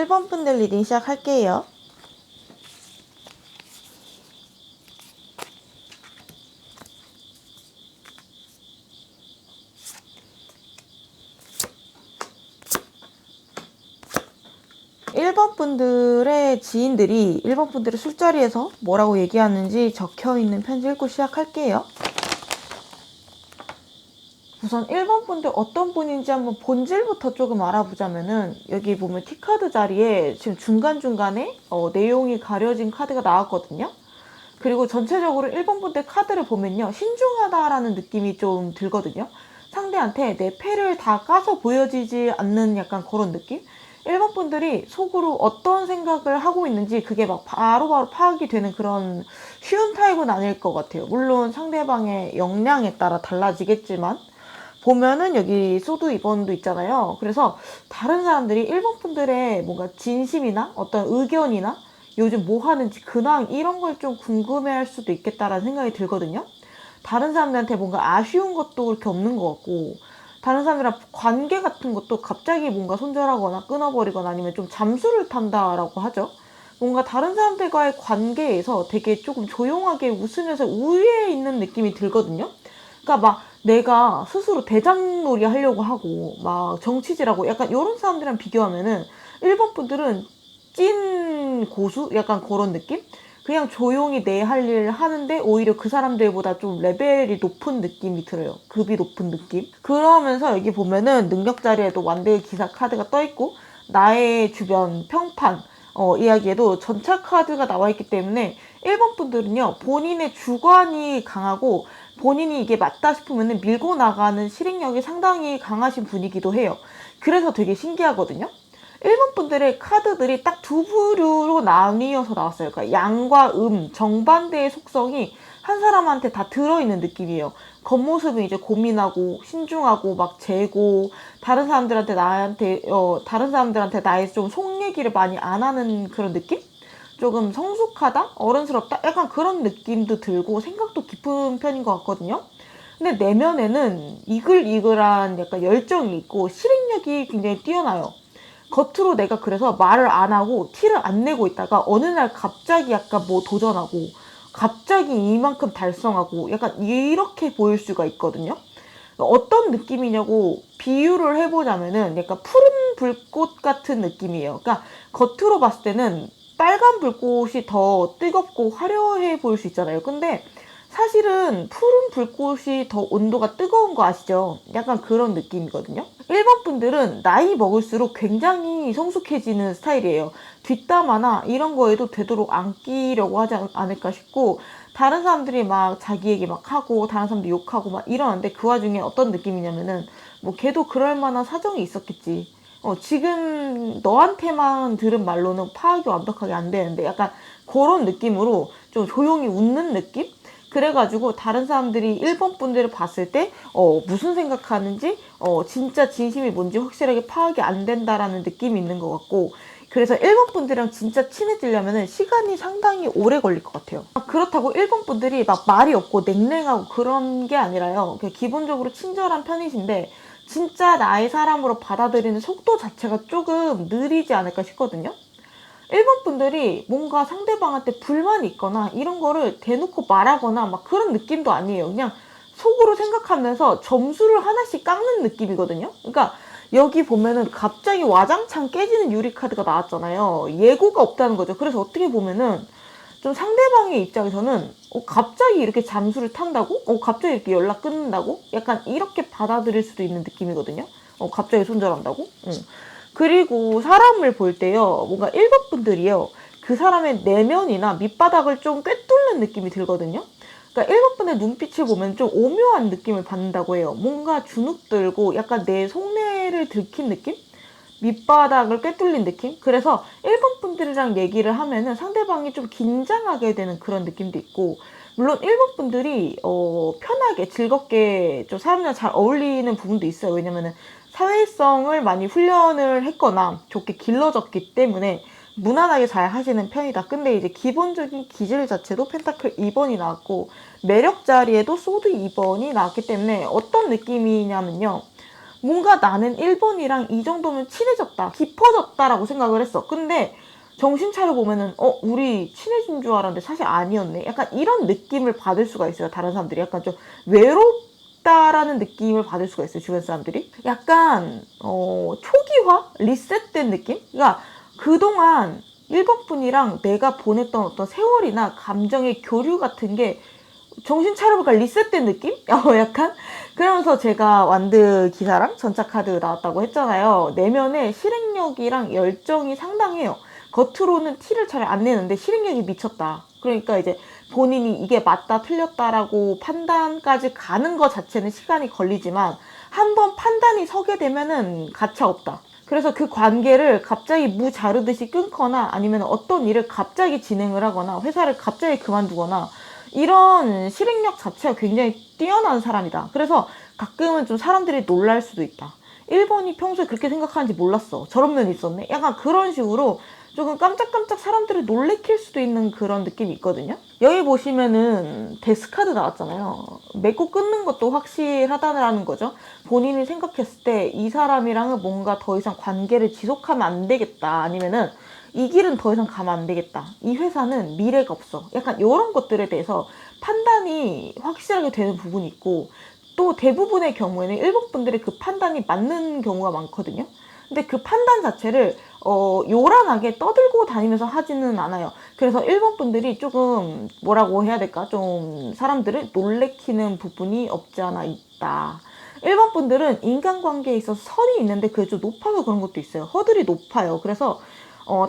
1번 분들 리딩 시작할게요. 일 번 분들의 지인들이 1번 분들의 술자리에서 뭐라고 얘기하는지 적혀있는 편지 읽고 시작할게요. 우선 1번 분들 어떤 분인지 한번 본질부터 조금 알아보자면은, 여기 보면 티카드 자리에 지금 중간중간에 내용이 가려진 카드가 나왔거든요. 그리고 전체적으로 1번 분들 카드를 보면요, 신중하다라는 느낌이 좀 들거든요. 상대한테 내 패를 다 까서 보여지지 않는 약간 그런 느낌? 1번 분들이 속으로 어떤 생각을 하고 있는지 그게 막 바로바로 파악이 되는 그런 쉬운 타입은 아닐 것 같아요. 물론 상대방의 역량에 따라 달라지겠지만, 보면은 여기 소드 2번도 있잖아요. 그래서 다른 사람들이 1번 분들의 뭔가 진심이나 어떤 의견이나 요즘 뭐 하는지 근황 이런 걸 좀 궁금해할 수도 있겠다라는 생각이 들거든요. 다른 사람들한테 뭔가 아쉬운 것도 그렇게 없는 것 같고, 다른 사람이랑 관계 같은 것도 갑자기 뭔가 손절하거나 끊어버리거나 아니면 좀 잠수를 탄다라고 하죠. 뭔가 다른 사람들과의 관계에서 되게 조금 조용하게 웃으면서 우위에 있는 느낌이 들거든요. 그러니까 막 내가 스스로 대장놀이 하려고 하고 막 정치질하고 약간 이런 사람들이랑 비교하면은 1번 분들은 찐 고수? 약간 그런 느낌? 그냥 조용히 내 할 일 하는데 오히려 그 사람들보다 좀 레벨이 높은 느낌이 들어요. 급이 높은 느낌. 그러면서 여기 보면은 능력 자리에도 완대 기사 카드가 떠있고, 나의 주변 평판 이야기에도 전차 카드가 나와 있기 때문에 1번 분들은요, 본인의 주관이 강하고 본인이 이게 맞다 싶으면 밀고 나가는 실행력이 상당히 강하신 분이기도 해요. 그래서 되게 신기하거든요. 1번 분들의 카드들이 딱 두 부류로 나뉘어서 나왔어요. 그러니까 양과 정반대의 속성이 한 사람한테 다 들어있는 느낌이에요. 겉모습은 이제 고민하고 신중하고 막 재고, 다른 사람들한테 나의 좀 속 얘기를 많이 안 하는 그런 느낌? 조금 성숙하다? 어른스럽다? 약간 그런 느낌도 들고 생각도 깊은 편인 것 같거든요. 근데 내면에는 이글이글한 약간 열정이 있고 실행력이 굉장히 뛰어나요. 겉으로 내가 그래서 말을 안 하고 티를 안 내고 있다가 어느 날 갑자기 약간 뭐 도전하고 갑자기 이만큼 달성하고 약간 이렇게 보일 수가 있거든요. 어떤 느낌이냐고 비유를 해보자면은 약간 푸른 불꽃 같은 느낌이에요. 그러니까 겉으로 봤을 때는 빨간 불꽃이 더 뜨겁고 화려해 보일 수 있잖아요. 근데 사실은 푸른 불꽃이 더 온도가 뜨거운 거 아시죠? 약간 그런 느낌이거든요. 1번 분들은 나이 먹을수록 굉장히 성숙해지는 스타일이에요. 뒷담화나 이런 거에도 되도록 안 끼려고 하지 않을까 싶고, 다른 사람들이 막 자기 얘기 막 하고 다른 사람들 욕하고 막 이러는데 그 와중에 어떤 느낌이냐면은, 뭐 걔도 그럴 만한 사정이 있었겠지. 지금 너한테만 들은 말로는 파악이 완벽하게 안 되는데, 약간 그런 느낌으로 좀 조용히 웃는 느낌? 그래가지고 다른 사람들이 1번 분들을 봤을 때 무슨 생각하는지 진짜 진심이 뭔지 확실하게 파악이 안 된다라는 느낌이 있는 것 같고, 그래서 1번 분들이랑 진짜 친해지려면 시간이 상당히 오래 걸릴 것 같아요. 그렇다고 1번 분들이 막 말이 없고 냉랭하고 그런 게 아니라요, 그냥 기본적으로 친절한 편이신데 진짜 나의 사람으로 받아들이는 속도 자체가 조금 느리지 않을까 싶거든요. 1번 분들이 뭔가 상대방한테 불만이 있거나 이런 거를 대놓고 말하거나 막 그런 느낌도 아니에요. 그냥 속으로 생각하면서 점수를 하나씩 깎는 느낌이거든요. 그러니까 여기 보면은 갑자기 와장창 깨지는 유리카드가 나왔잖아요. 예고가 없다는 거죠. 그래서 어떻게 보면은 좀 상대방의 입장에서는 갑자기 이렇게 잠수를 탄다고? 갑자기 이렇게 연락 끊는다고? 약간 이렇게 받아들일 수도 있는 느낌이거든요. 갑자기 손절한다고? 그리고 사람을 볼 때요, 뭔가 1번 분들이요, 그 사람의 내면이나 밑바닥을 좀 꿰뚫는 느낌이 들거든요. 그러니까 1번 분의 눈빛을 보면 좀 오묘한 느낌을 받는다고 해요. 뭔가 주눅들고 약간 내 속내를 들킨 느낌? 밑바닥을 꿰뚫린 느낌? 그래서 1번 분들이랑 얘기를 하면은 상대방이 좀 긴장하게 되는 그런 느낌도 있고, 물론 1번 분들이 편하게 즐겁게 좀 사람들이랑 잘 어울리는 부분도 있어요. 왜냐면은 사회성을 많이 훈련을 했거나 좋게 길러졌기 때문에 무난하게 잘 하시는 편이다. 근데 이제 기본적인 기질 자체도 펜타클 2번이 나왔고 매력 자리에도 소드 2번이 나왔기 때문에 어떤 느낌이냐면요, 뭔가 나는 1번이랑 이 정도면 친해졌다, 깊어졌다라고 생각을 했어. 근데 정신 차려보면은 우리 친해진 줄 알았는데 사실 아니었네, 약간 이런 느낌을 받을 수가 있어요. 다른 사람들이 약간 좀 외롭다라는 느낌을 받을 수가 있어요. 주변 사람들이 약간 초기화? 리셋된 느낌? 그러니까 그동안 1번 분이랑 내가 보냈던 어떤 세월이나 감정의 교류 같은 게 정신 차려보니까 리셋된 느낌? 약간? 그러면서 제가 완드 기사랑 전차카드 나왔다고 했잖아요. 내면의 실행력이랑 열정이 상당해요. 겉으로는 티를 잘 안 내는데 실행력이 미쳤다. 그러니까 이제 본인이 이게 맞다 틀렸다라고 판단까지 가는 것 자체는 시간이 걸리지만 한번 판단이 서게 되면은 가차 없다. 그래서 그 관계를 갑자기 무 자르듯이 끊거나 아니면 어떤 일을 갑자기 진행을 하거나 회사를 갑자기 그만두거나 이런 실행력 자체가 굉장히 뛰어난 사람이다. 그래서 가끔은 좀 사람들이 놀랄 수도 있다. 1번이 평소에 그렇게 생각하는지 몰랐어, 저런 면이 있었네, 약간 그런 식으로 조금 깜짝깜짝 사람들을 놀래킬 수도 있는 그런 느낌이 있거든요. 여기 보시면은 데스카드 나왔잖아요. 맺고 끊는 것도 확실하다는 거죠. 본인이 생각했을 때 이 사람이랑은 뭔가 더 이상 관계를 지속하면 안 되겠다, 아니면은 이 길은 더 이상 가면 안 되겠다, 이 회사는 미래가 없어, 약간 이런 것들에 대해서 판단이 확실하게 되는 부분이 있고, 또 대부분의 경우에는 1번 분들이 그 판단이 맞는 경우가 많거든요. 근데 그 판단 자체를 요란하게 떠들고 다니면서 하지는 않아요. 그래서 1번 분들이 조금 뭐라고 해야 될까, 좀 사람들을 놀래키는 부분이 없지 않아 있다. 1번 분들은 인간관계에 있어서 선이 있는데 그게 좀 높아서 그런 것도 있어요. 허들이 높아요. 그래서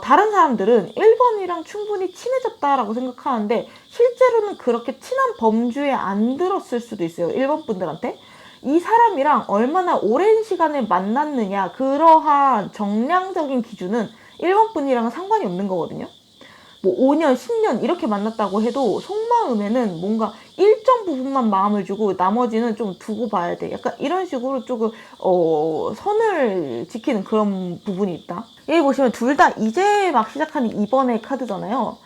다른 사람들은 1번이랑 충분히 친해졌다라고 생각하는데 실제로는 그렇게 친한 범주에 안 들었을 수도 있어요. 1번 분들한테 이 사람이랑 얼마나 오랜 시간을 만났느냐, 그러한 정량적인 기준은 1번 분이랑은 상관이 없는 거거든요. 뭐 5년, 10년 이렇게 만났다고 해도 속마음에는 뭔가 일정 부분만 마음을 주고 나머지는 좀 두고 봐야 돼. 약간 이런 식으로 조금 선을 지키는 그런 부분이 있다. 여기 보시면 둘 다 이제 막 시작하는 2번의 카드잖아요.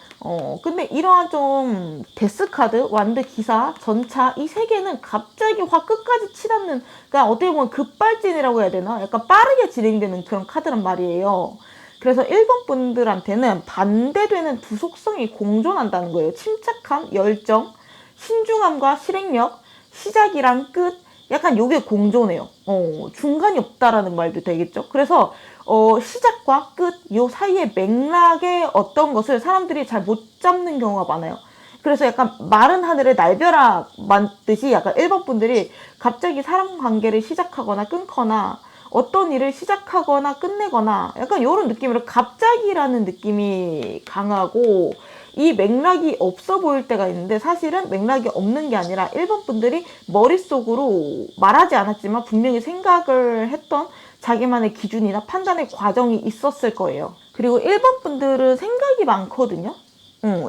근데 이러한 좀 데스카드, 완드 기사, 전차 이 세 개는 갑자기 확 끝까지 치닫는, 그러니까 어떻게 보면 급발진이라고 해야 되나? 약간 빠르게 진행되는 그런 카드란 말이에요. 그래서 1번 분들한테는 반대되는 두 속성이 공존한다는 거예요. 침착함, 열정, 신중함과 실행력, 시작이랑 끝, 약간 요게 공존해요. 중간이 없다라는 말도 되겠죠. 그래서 시작과 끝, 요 사이의 맥락의 어떤 것을 사람들이 잘 못 잡는 경우가 많아요. 그래서 약간 마른 하늘에 날벼락 맞듯이 약간 1번 분들이 갑자기 사람 관계를 시작하거나 끊거나 어떤 일을 시작하거나 끝내거나 약간 이런 느낌으로 갑자기라는 느낌이 강하고, 이 맥락이 없어 보일 때가 있는데 사실은 맥락이 없는 게 아니라 1번 분들이 머릿속으로 말하지 않았지만 분명히 생각을 했던 자기만의 기준이나 판단의 과정이 있었을 거예요. 그리고 1번 분들은 생각이 많거든요.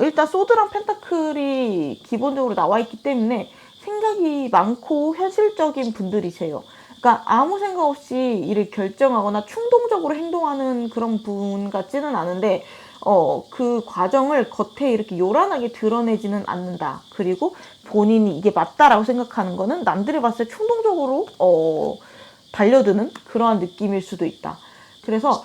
일단 소드랑 펜타클이 기본적으로 나와 있기 때문에 생각이 많고 현실적인 분들이세요. 그러니까 아무 생각 없이 일을 결정하거나 충동적으로 행동하는 그런 분 같지는 않은데 그 과정을 겉에 이렇게 요란하게 드러내지는 않는다. 그리고 본인이 이게 맞다라고 생각하는 거는 남들이 봤을 때 충동적으로 달려드는 그러한 느낌일 수도 있다. 그래서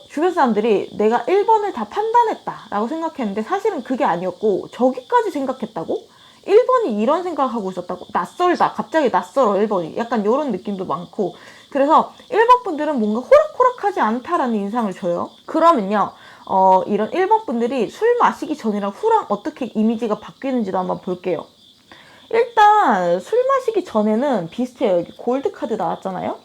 주변 사람들이 내가 1번을 다 판단했다라고 생각했는데 사실은 그게 아니었고 저기까지 생각했다고? 1번이 이런 생각을 하고 있었다고? 낯설다. 갑자기 낯설어 1번이. 약간 이런 느낌도 많고 그래서 1번 분들은 뭔가 호락호락하지 않다라는 인상을 줘요. 그러면요. 이런 1번 분들이 술 마시기 전이랑 후랑 어떻게 이미지가 바뀌는지도 한번 볼게요. 일단 술 마시기 전에는 비슷해요. 여기 골드 카드 나왔잖아요.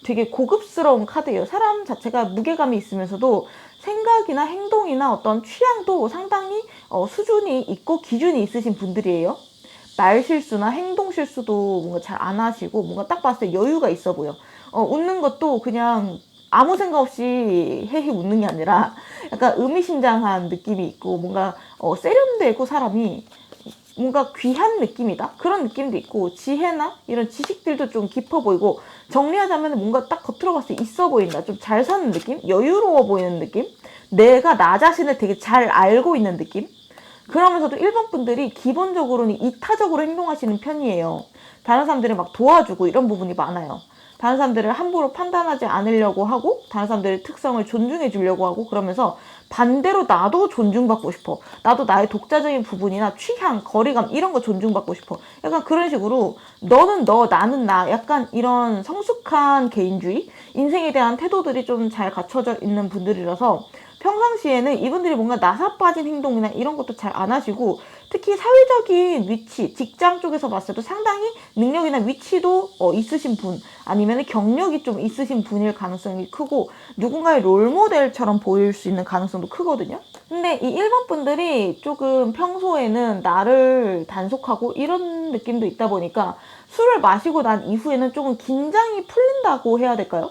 되게 고급스러운 카드예요. 사람 자체가 무게감이 있으면서도 생각이나 행동이나 어떤 취향도 상당히 수준이 있고 기준이 있으신 분들이에요. 말 실수나 행동 실수도 뭔가 잘 안 하시고 뭔가 딱 봤을 때 여유가 있어 보여. 웃는 것도 그냥 아무 생각 없이 헤헤 웃는 게 아니라 약간 의미심장한 느낌이 있고 뭔가 세련되고 사람이 뭔가 귀한 느낌이다? 그런 느낌도 있고 지혜나 이런 지식들도 좀 깊어 보이고 정리하자면 뭔가 딱 겉으로 봤을 때 있어 보인다. 좀 잘 사는 느낌? 여유로워 보이는 느낌? 내가 나 자신을 되게 잘 알고 있는 느낌? 그러면서도 1번 분들이 기본적으로는 이타적으로 행동하시는 편이에요. 다른 사람들을 막 도와주고 이런 부분이 많아요. 다른 사람들을 함부로 판단하지 않으려고 하고 다른 사람들의 특성을 존중해 주려고 하고 그러면서 반대로 나도 존중받고 싶어. 나도 나의 독자적인 부분이나 취향, 거리감 이런 거 존중받고 싶어. 약간 그런 식으로 너는 너, 나는 나 약간 이런 성숙한 개인주의, 인생에 대한 태도들이 좀 잘 갖춰져 있는 분들이라서 평상시에는 이분들이 뭔가 나사 빠진 행동이나 이런 것도 잘 안 하시고 특히 사회적인 위치, 직장 쪽에서 봤을 때 상당히 능력이나 위치도 있으신 분 아니면 경력이 좀 있으신 분일 가능성이 크고 누군가의 롤모델처럼 보일 수 있는 가능성도 크거든요. 근데 이 1번 분들이 조금 평소에는 나를 단속하고 이런 느낌도 있다 보니까 술을 마시고 난 이후에는 조금 긴장이 풀린다고 해야 될까요?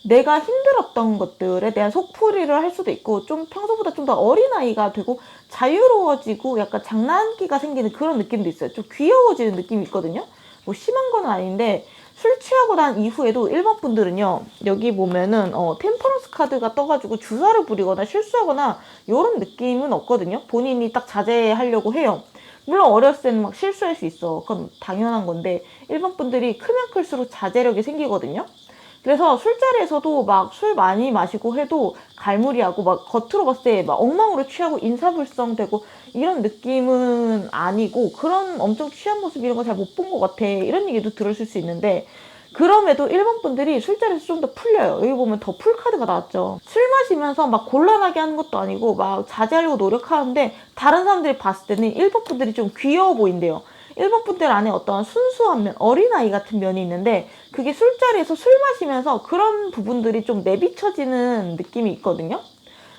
내가 힘들었던 것들에 대한 속풀이를 할 수도 있고 좀 평소보다 좀 더 어린아이가 되고 자유로워지고 약간 장난기가 생기는 그런 느낌도 있어요. 좀 귀여워지는 느낌이 있거든요. 뭐 심한 건 아닌데 술 취하고 난 이후에도 1번 분들은요. 여기 보면은 템퍼런스 카드가 떠가지고 주사를 부리거나 실수하거나 이런 느낌은 없거든요. 본인이 딱 자제하려고 해요. 물론 어렸을 때는 막 실수할 수 있어. 그건 당연한 건데 1번 분들이 크면 클수록 자제력이 생기거든요. 그래서 술자리에서도 막 술 많이 마시고 해도 갈무리하고 막 겉으로 봤을 때 막 엉망으로 취하고 인사불성되고 이런 느낌은 아니고 그런 엄청 취한 모습 이런 거 잘 못 본 것 같아. 이런 얘기도 들으실 수 있는데 그럼에도 1번 분들이 술자리에서 좀 더 풀려요. 여기 보면 더 풀카드가 나왔죠. 술 마시면서 막 곤란하게 하는 것도 아니고 막 자제하려고 노력하는데 다른 사람들이 봤을 때는 1번 분들이 좀 귀여워 보인대요. 1번 분들 안에 어떤 순수한 면, 어린아이 같은 면이 있는데 그게 술자리에서 술 마시면서 그런 부분들이 좀 내비쳐지는 느낌이 있거든요.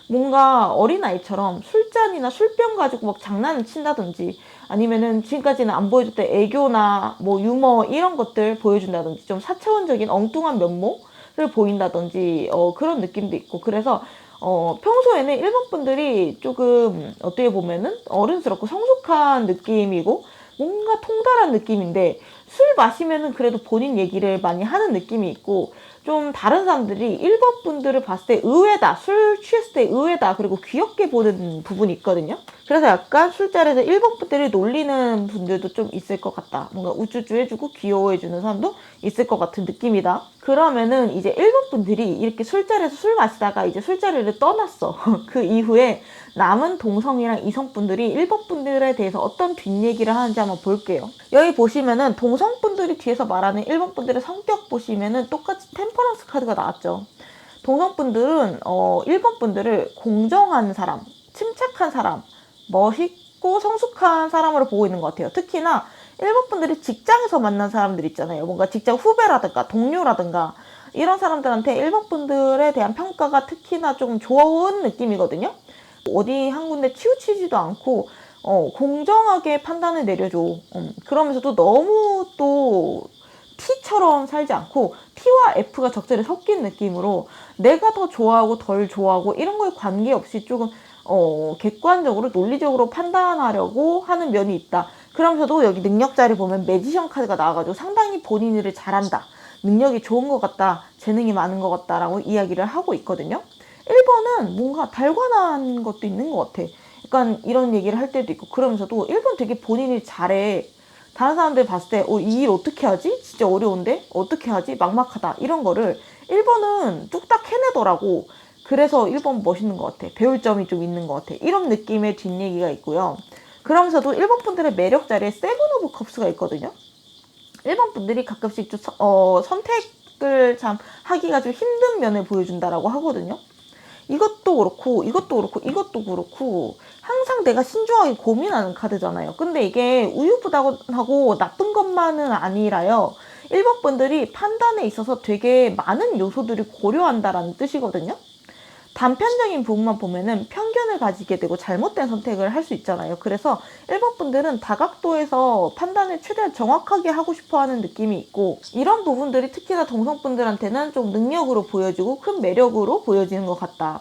뭔가 어린아이처럼 술잔이나 술병 가지고 막 장난을 친다든지 아니면은 지금까지는 안 보여줬던 애교나 뭐 유머 이런 것들 보여준다든지 좀 사차원적인 엉뚱한 면모를 보인다든지 그런 느낌도 있고 그래서 평소에는 1번 분들이 조금 어떻게 보면은 어른스럽고 성숙한 느낌이고 뭔가 통달한 느낌인데 술 마시면은 그래도 본인 얘기를 많이 하는 느낌이 있고 좀 다른 사람들이 1번 분들을 봤을 때 의외다. 술 취했을 때 의외다. 그리고 귀엽게 보는 부분이 있거든요. 그래서 약간 술자리에서 1번 분들을 놀리는 분들도 좀 있을 것 같다. 뭔가 우쭈쭈 해주고 귀여워해주는 사람도 있을 것 같은 느낌이다. 그러면은 이제 1번 분들이 이렇게 술자리에서 술 마시다가 이제 술자리를 떠났어. 그 이후에 남은 동성이랑 이성분들이 1번 분들에 대해서 어떤 뒷얘기를 하는지 한번 볼게요. 여기 보시면은 동성분들이 뒤에서 말하는 1번 분들의 성격 보시면은 똑같이 템퍼런스 카드가 나왔죠. 동성분들은 1번 분들을 공정한 사람, 침착한 사람, 멋있고 성숙한 사람으로 보고 있는 것 같아요. 특히나 1번 분들이 직장에서 만난 사람들 있잖아요. 뭔가 직장 후배라든가 동료라든가 이런 사람들한테 1번 분들에 대한 평가가 특히나 좀 좋은 느낌이거든요. 어디 한 군데 치우치지도 않고 공정하게 판단을 내려줘. 그러면서도 너무 또 T처럼 살지 않고 T와 F가 적절히 섞인 느낌으로 내가 더 좋아하고 덜 좋아하고 이런 거에 관계없이 조금 객관적으로 논리적으로 판단하려고 하는 면이 있다. 그러면서도 여기 능력자를 보면 매지션 카드가 나와가지고 상당히 본인 일을 잘한다. 능력이 좋은 것 같다. 재능이 많은 것 같다라고 이야기를 하고 있거든요. 1번은 뭔가 달관한 것도 있는 것 같아. 약간 이런 얘기를 할 때도 있고 그러면서도 1번 되게 본인이 잘해. 다른 사람들 봤을 때 이 일 어떻게 하지? 진짜 어려운데? 어떻게 하지? 막막하다. 이런 거를 1번은 뚝딱 해내더라고. 그래서 1번 멋있는 것 같아. 배울 점이 좀 있는 것 같아. 이런 느낌의 뒷얘기가 있고요. 그러면서도 1번 분들의 매력 자리에 세븐 오브 컵스가 있거든요. 1번 분들이 가끔씩 좀 선택을 참 하기가 좀 힘든 면을 보여준다라고 하거든요. 이것도 그렇고 이것도 그렇고 이것도 그렇고 항상 내가 신중하게 고민하는 카드잖아요. 근데 이게 우유부단하고 나쁜 것만은 아니라요. 1번 분들이 판단에 있어서 되게 많은 요소들을 고려한다라는 뜻이거든요. 단편적인 부분만 보면은 편견을 가지게 되고 잘못된 선택을 할 수 있잖아요. 그래서 1번 분들은 다각도에서 판단을 최대한 정확하게 하고 싶어 하는 느낌이 있고, 이런 부분들이 특히나 동성분들한테는 좀 능력으로 보여지고 큰 매력으로 보여지는 것 같다.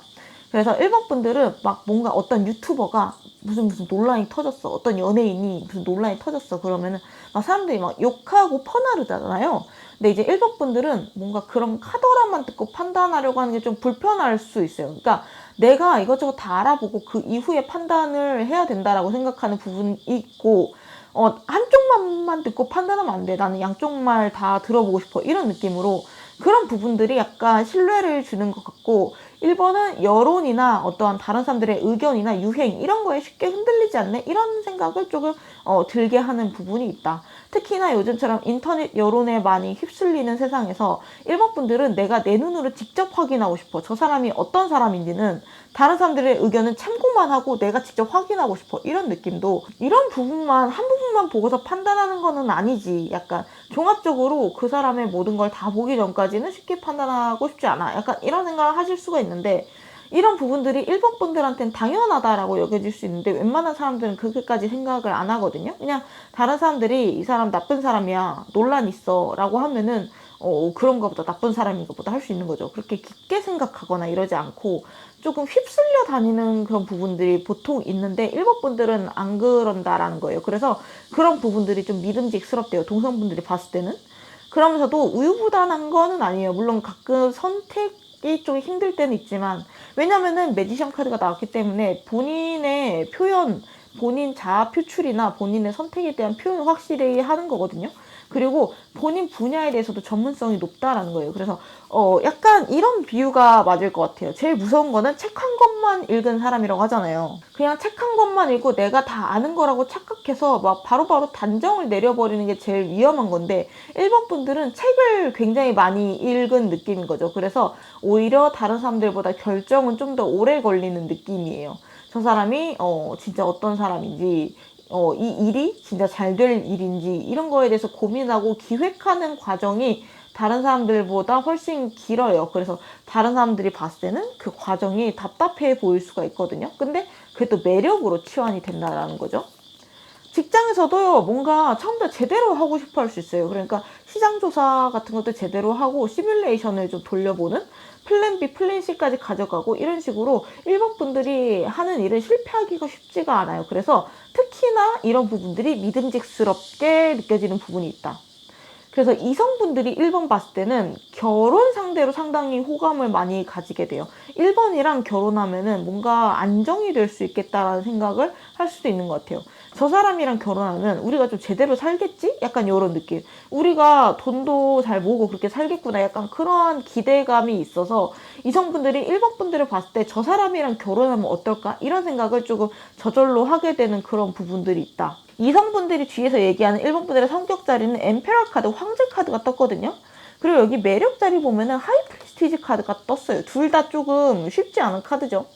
그래서 1번 분들은 막 뭔가 어떤 유튜버가 무슨 논란이 터졌어. 어떤 연예인이 무슨 논란이 터졌어. 그러면은 막 사람들이 막 욕하고 퍼나르잖아요. 근데 이제 1번 분들은 뭔가 그런 카더라만 듣고 판단하려고 하는 게 좀 불편할 수 있어요. 그러니까 내가 이것저것 다 알아보고 그 이후에 판단을 해야 된다라고 생각하는 부분이 있고, 한쪽만 듣고 판단하면 안 돼. 나는 양쪽 말 다 들어보고 싶어. 이런 느낌으로 그런 부분들이 약간 신뢰를 주는 것 같고, 1번은 여론이나 어떠한 다른 사람들의 의견이나 유행 이런 거에 쉽게 흔들리지 않네? 이런 생각을 조금 들게 하는 부분이 있다. 특히나 요즘처럼 인터넷 여론에 많이 휩쓸리는 세상에서 1번 분들은 내가 내 눈으로 직접 확인하고 싶어. 저 사람이 어떤 사람인지는 다른 사람들의 의견은 참고만 하고 내가 직접 확인하고 싶어. 이런 느낌도, 이런 부분만 한 부분만 보고서 판단하는 거는 아니지. 약간 종합적으로 그 사람의 모든 걸 다 보기 전까지는 쉽게 판단하고 싶지 않아. 약간 이런 생각을 하실 수가 있는데, 이런 부분들이 1번 분들한테는 당연하다라고 여겨질 수 있는데 웬만한 사람들은 그렇게까지 생각을 안 하거든요. 그냥 다른 사람들이 이 사람 나쁜 사람이야, 논란 있어 라고 하면은 그런가 보다, 나쁜 사람인가 보다 할 수 있는 거죠. 그렇게 깊게 생각하거나 이러지 않고 조금 휩쓸려 다니는 그런 부분들이 보통 있는데 1번 분들은 안 그런다라는 거예요. 그래서 그런 부분들이 좀 믿음직스럽대요. 동성분들이 봤을 때는. 그러면서도 우유부단한 거는 아니에요. 물론 가끔 선택이 좀 힘들 때는 있지만, 왜냐면은 매지션 카드가 나왔기 때문에 본인의 표현, 본인 자아 표출이나 본인의 선택에 대한 표현을 확실히 하는 거거든요. 그리고 본인 분야에 대해서도 전문성이 높다라는 거예요. 그래서 약간 이런 비유가 맞을 것 같아요. 제일 무서운 거는 책 한 권만 읽은 사람이라고 하잖아요. 그냥 책 한 권만 읽고 내가 다 아는 거라고 착각해서 막 바로바로 단정을 내려버리는 게 제일 위험한 건데, 1번 분들은 책을 굉장히 많이 읽은 느낌인 거죠. 그래서 오히려 다른 사람들보다 결정은 좀 더 오래 걸리는 느낌이에요. 저 사람이 진짜 어떤 사람인지, 이 일이 진짜 잘 될 일인지 이런 거에 대해서 고민하고 기획하는 과정이 다른 사람들보다 훨씬 길어요. 그래서 다른 사람들이 봤을 때는 그 과정이 답답해 보일 수가 있거든요. 근데 그게 또 매력으로 치환이 된다는 거죠. 직장에서도요, 뭔가 처음부터 제대로 하고 싶어 할 수 있어요. 그러니까 시장조사 같은 것도 제대로 하고 시뮬레이션을 좀 돌려보는, 플랜 B, 플랜 C까지 가져가고 이런 식으로 1번 분들이 하는 일은 실패하기가 쉽지가 않아요. 그래서 특히나 이런 부분들이 믿음직스럽게 느껴지는 부분이 있다. 그래서 이성분들이 1번 봤을 때는 결혼 상대로 상당히 호감을 많이 가지게 돼요. 1번이랑 결혼하면은 뭔가 안정이 될 수 있겠다라는 생각을 할 수도 있는 것 같아요. 저 사람이랑 결혼하면 우리가 좀 제대로 살겠지? 약간 이런 느낌. 우리가 돈도 잘 모으고 그렇게 살겠구나. 약간 그러한 기대감이 있어서 이성분들이 1번 분들을 봤을 때 저 사람이랑 결혼하면 어떨까? 이런 생각을 조금 저절로 하게 되는 그런 부분들이 있다. 이성분들이 뒤에서 얘기하는 1번 분들의 성격 자리는 엠페럴 카드, 황제 카드가 떴거든요. 그리고 여기 매력 자리 보면은 하이 프리스티지 카드가 떴어요. 둘 다 조금 쉽지 않은 카드죠.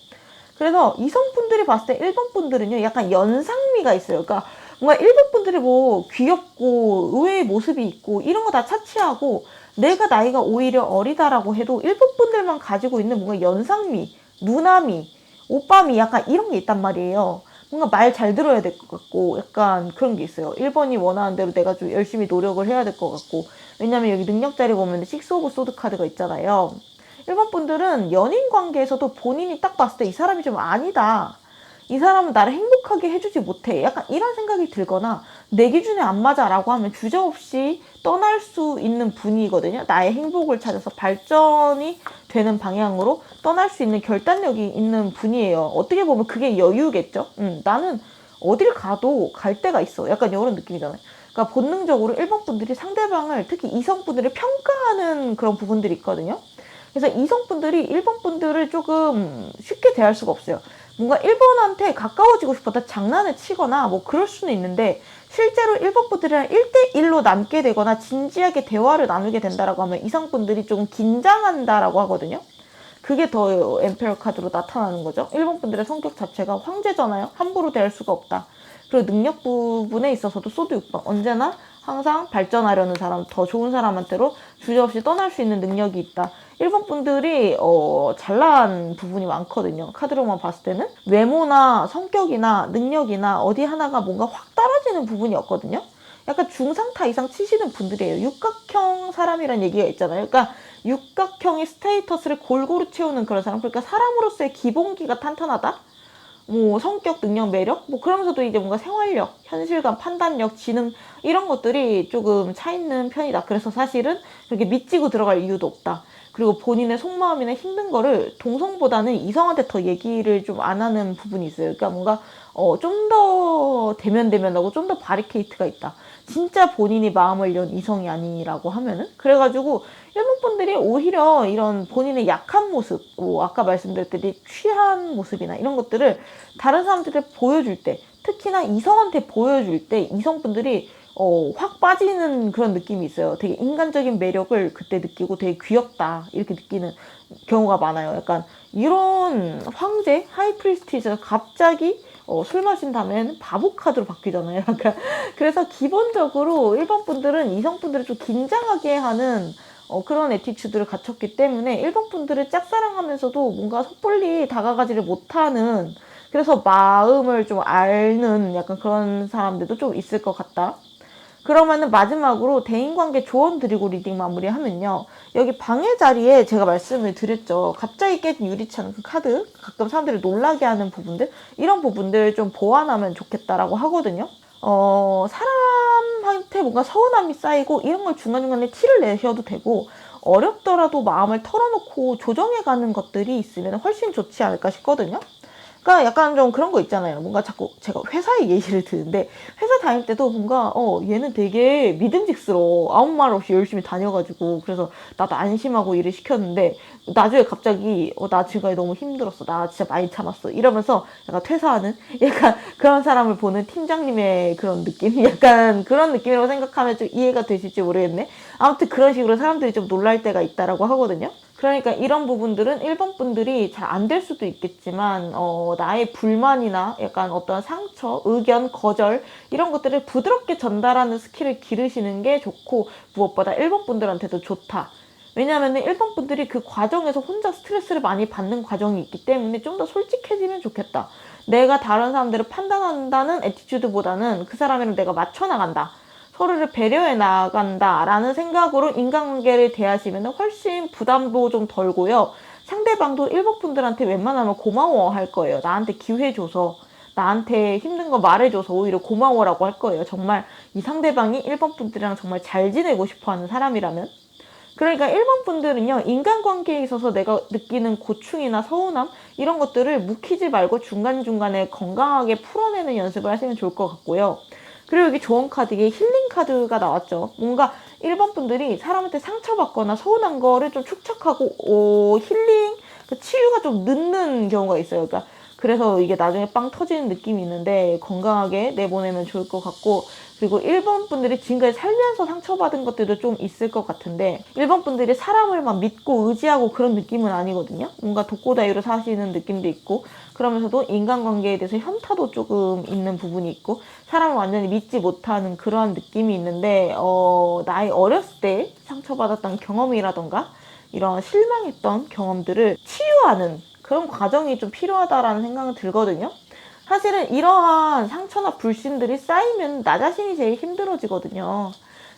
그래서 이성분들이 봤을 때 1번 분들은요, 약간 연상미가 있어요. 그러니까 뭔가 1번 분들이 뭐 귀엽고 의외의 모습이 있고 이런 거 다 차치하고, 내가 나이가 오히려 어리다라고 해도 1번 분들만 가지고 있는 뭔가 연상미, 누나미, 오빠미, 약간 이런 게 있단 말이에요. 뭔가 말 잘 들어야 될 것 같고 약간 그런 게 있어요. 1번이 원하는 대로 내가 좀 열심히 노력을 해야 될 것 같고. 왜냐면 여기 능력 자리 보면 식스 오브 소드 카드가 있잖아요. 1번 분들은 연인 관계에서도 본인이 딱 봤을 때 이 사람이 좀 아니다, 이 사람은 나를 행복하게 해주지 못해, 약간 이런 생각이 들거나 내 기준에 안 맞아 라고 하면 주저없이 떠날 수 있는 분이거든요. 나의 행복을 찾아서 발전이 되는 방향으로 떠날 수 있는 결단력이 있는 분이에요. 어떻게 보면 그게 여유겠죠. 나는 어딜 가도 갈 데가 있어, 약간 이런 느낌이잖아요. 그러니까 본능적으로 1번 분들이 상대방을, 특히 이성분들을 평가하는 그런 부분들이 있거든요. 그래서 이성분들이 1번 분들을 조금 쉽게 대할 수가 없어요. 뭔가 1번한테 가까워지고 싶었다 장난을 치거나 뭐 그럴 수는 있는데, 실제로 1번 분들이랑 1대1로 남게 되거나 진지하게 대화를 나누게 된다라고 하면 이성분들이 조금 긴장한다라고 하거든요. 그게 더 엠페러 카드로 나타나는 거죠. 1번 분들의 성격 자체가 황제잖아요. 함부로 대할 수가 없다. 그리고 능력 부분에 있어서도 소드 6번, 언제나 항상 발전하려는 사람, 더 좋은 사람한테로 주저없이 떠날 수 있는 능력이 있다. 1번 분들이 잘난 부분이 많거든요. 카드로만 봤을 때는 외모나 성격이나 능력이나 어디 하나가 뭔가 확 떨어지는 부분이 없거든요. 약간 중상타 이상 치시는 분들이에요. 육각형 사람이란 얘기가 있잖아요. 그러니까 육각형의 스테이터스를 골고루 채우는 그런 사람. 그러니까 사람으로서의 기본기가 탄탄하다. 뭐 성격, 능력, 매력, 뭐 그러면서도 이제 뭔가 생활력, 현실감, 판단력, 지능 이런 것들이 조금 차 있는 편이다. 그래서 사실은 그렇게 믿지고 들어갈 이유도 없다. 그리고 본인의 속마음이나 힘든 거를 동성보다는 이성한테 더 얘기를 좀 안 하는 부분이 있어요. 그러니까 뭔가 좀 더 대면대면하고 좀 더 바리케이트가 있다. 진짜 본인이 마음을 연 이성이 아니라고 하면은. 그래가지고 일본 분들이 오히려 이런 본인의 약한 모습, 뭐 아까 말씀드렸듯이 취한 모습이나 이런 것들을 다른 사람들한테 보여줄 때, 특히나 이성한테 보여줄 때 이성분들이 확 빠지는 그런 느낌이 있어요. 되게 인간적인 매력을 그때 느끼고 되게 귀엽다 이렇게 느끼는 경우가 많아요. 약간 이런 황제, 하이프리스티즈가 갑자기 술 마신 다음에는 바보 카드로 바뀌잖아요. 약간 그래서 기본적으로 일본 분들은 이성분들을 좀 긴장하게 하는 그런 애티튜드를 갖췄기 때문에 일본 분들을 짝사랑하면서도 뭔가 섣불리 다가가지를 못하는, 그래서 마음을 좀 앓는 약간 그런 사람들도 좀 있을 것 같다. 그러면은 마지막으로 대인관계 조언 드리고 리딩 마무리하면요. 여기 방해 자리에 제가 말씀을 드렸죠. 갑자기 깨진 유리창 그 카드, 가끔 사람들을 놀라게 하는 부분들, 이런 부분들 좀 보완하면 좋겠다라고 하거든요. 사람한테 뭔가 서운함이 쌓이고 이런 걸 중간중간에 티를 내셔도 되고, 어렵더라도 마음을 털어놓고 조정해가는 것들이 있으면 훨씬 좋지 않을까 싶거든요. 그러니까 약간 좀 그런 거 있잖아요. 뭔가 자꾸 제가 회사의 예시를 드는데, 회사 다닐 때도 뭔가 얘는 되게 믿음직스러워. 아무 말 없이 열심히 다녀가지고 그래서 나도 안심하고 일을 시켰는데, 나중에 갑자기 나 지금까지 너무 힘들었어. 나 진짜 많이 참았어. 이러면서 약간 퇴사하는 약간 그런 사람을 보는 팀장님의 그런 느낌? 약간 그런 느낌이라고 생각하면 좀 이해가 되실지 모르겠네. 아무튼 그런 식으로 사람들이 좀 놀랄 때가 있다라고 하거든요. 그러니까 이런 부분들은 1번 분들이 잘 안 될 수도 있겠지만 나의 불만이나 약간 어떤 상처, 의견, 거절 이런 것들을 부드럽게 전달하는 스킬을 기르시는 게 좋고, 무엇보다 1번 분들한테도 좋다. 왜냐하면 1번 분들이 그 과정에서 혼자 스트레스를 많이 받는 과정이 있기 때문에 좀 더 솔직해지면 좋겠다. 내가 다른 사람들을 판단한다는 애티튜드보다는 그 사람이랑 내가 맞춰 나간다. 서로를 배려해 나간다라는 생각으로 인간관계를 대하시면 훨씬 부담도 좀 덜고요. 상대방도 1번 분들한테 웬만하면 고마워할 거예요. 나한테 기회 줘서, 나한테 힘든 거 말해줘서 오히려 고마워라고 할 거예요. 정말 이 상대방이 1번 분들이랑 정말 잘 지내고 싶어하는 사람이라면. 그러니까 1번 분들은요, 인간관계에 있어서 내가 느끼는 고충이나 서운함 이런 것들을 묵히지 말고 중간중간에 건강하게 풀어내는 연습을 하시면 좋을 것 같고요. 그리고 여기 조언 카드에 힐링 카드가 나왔죠. 뭔가 1번 분들이 사람한테 상처받거나 서운한 거를 좀 축적하고 힐링, 치유가 좀 늦는 경우가 있어요. 그러니까 그래서 이게 나중에 빵 터지는 느낌이 있는데 건강하게 내보내면 좋을 것 같고, 그리고 1번 분들이 지금까지 살면서 상처받은 것들도 좀 있을 것 같은데, 1번 분들이 사람을 막 믿고 의지하고 그런 느낌은 아니거든요. 뭔가 독고다이로 사시는 느낌도 있고, 그러면서도 인간관계에 대해서 현타도 조금 있는 부분이 있고, 사람을 완전히 믿지 못하는 그러한 느낌이 있는데, 나의 어렸을 때 상처받았던 경험이라던가 이런 실망했던 경험들을 치유하는 그런 과정이 좀 필요하다라는 생각은 들거든요. 사실은 이러한 상처나 불신들이 쌓이면 나 자신이 제일 힘들어지거든요.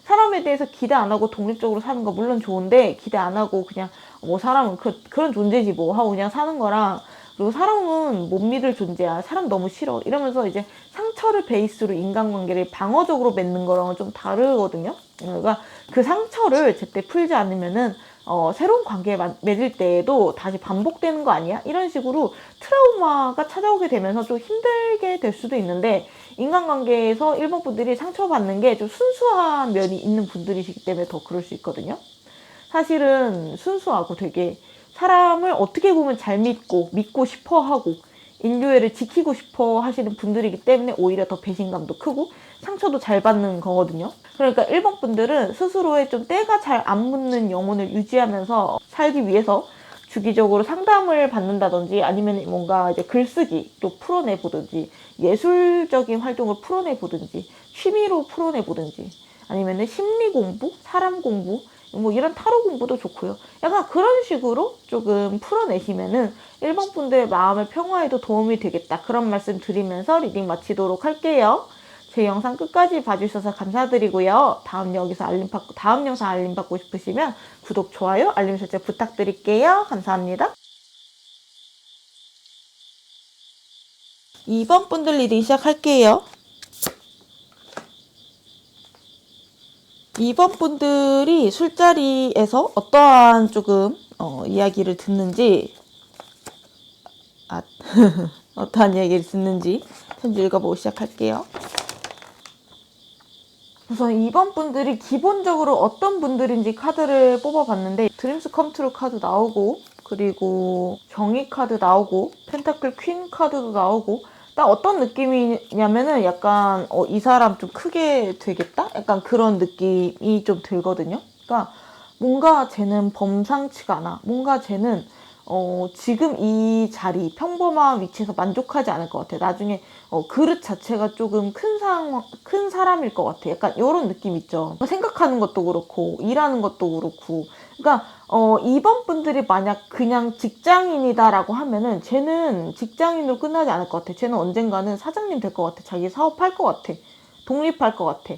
사람에 대해서 기대 안 하고 독립적으로 사는 거 물론 좋은데, 기대 안 하고 그냥 뭐 사람은 그런 존재지 뭐 하고 그냥 사는 거랑, 그리고 사람은 못 믿을 존재야, 사람 너무 싫어 이러면서 이제 상처를 베이스로 인간관계를 방어적으로 맺는 거랑은 좀 다르거든요. 그러니까 그 상처를 제때 풀지 않으면은 새로운 관계 맺을 때에도 다시 반복되는 거 아니야? 이런 식으로 트라우마가 찾아오게 되면서 좀 힘들게 될 수도 있는데, 인간관계에서 1번 분들이 상처받는 게 좀 순수한 면이 있는 분들이시기 때문에 더 그럴 수 있거든요. 사실은 순수하고 되게 사람을 어떻게 보면 잘 믿고 싶어 하고 인류애를 지키고 싶어 하시는 분들이기 때문에 오히려 더 배신감도 크고 상처도 잘 받는 거거든요. 그러니까 1번 분들은 스스로의 좀 때가 잘 안 묻는 영혼을 유지하면서 살기 위해서 주기적으로 상담을 받는다든지 아니면 뭔가 이제 글쓰기로 풀어내보든지 예술적인 활동을 풀어내보든지 취미로 풀어내보든지 아니면 심리 공부, 사람 공부 뭐 이런 타로 공부도 좋고요. 약간 그런 식으로 조금 풀어내시면은 1번 분들의 마음의 평화에도 도움이 되겠다. 그런 말씀 드리면서 리딩 마치도록 할게요. 제 영상 끝까지 봐주셔서 감사드리고요. 다음 영상 알림 받고 싶으시면 구독, 좋아요, 알림 설정 부탁드릴게요. 감사합니다. 2번 분들 리딩 시작할게요. 2번 분들이 술자리에서 어떠한 조금 이야기를 듣는지 어떠한 이야기를 듣는지 편지 읽어보고 시작할게요. 우선 2번 분들이 기본적으로 어떤 분들인지 카드를 뽑아봤는데 드림스 컴트루 카드 나오고 그리고 정의 카드 나오고 펜타클 퀸 카드도 나오고 딱 어떤 느낌이냐면은 약간 이 사람 좀 크게 되겠다? 약간 그런 느낌이 좀 들거든요. 그러니까 뭔가 쟤는 범상치가 않아. 뭔가 쟤는 지금 이 자리, 평범한 위치에서 만족하지 않을 것 같아. 나중에 그릇 자체가 조금 큰 사람일 것 같아. 약간 이런 느낌 있죠. 생각하는 것도 그렇고, 일하는 것도 그렇고. 그러니까 2번 분들이 만약 그냥 직장인이다라고 하면은 쟤는 직장인으로 끝나지 않을 것 같아. 쟤는 언젠가는 사장님 될 것 같아. 자기 사업할 것 같아. 독립할 것 같아.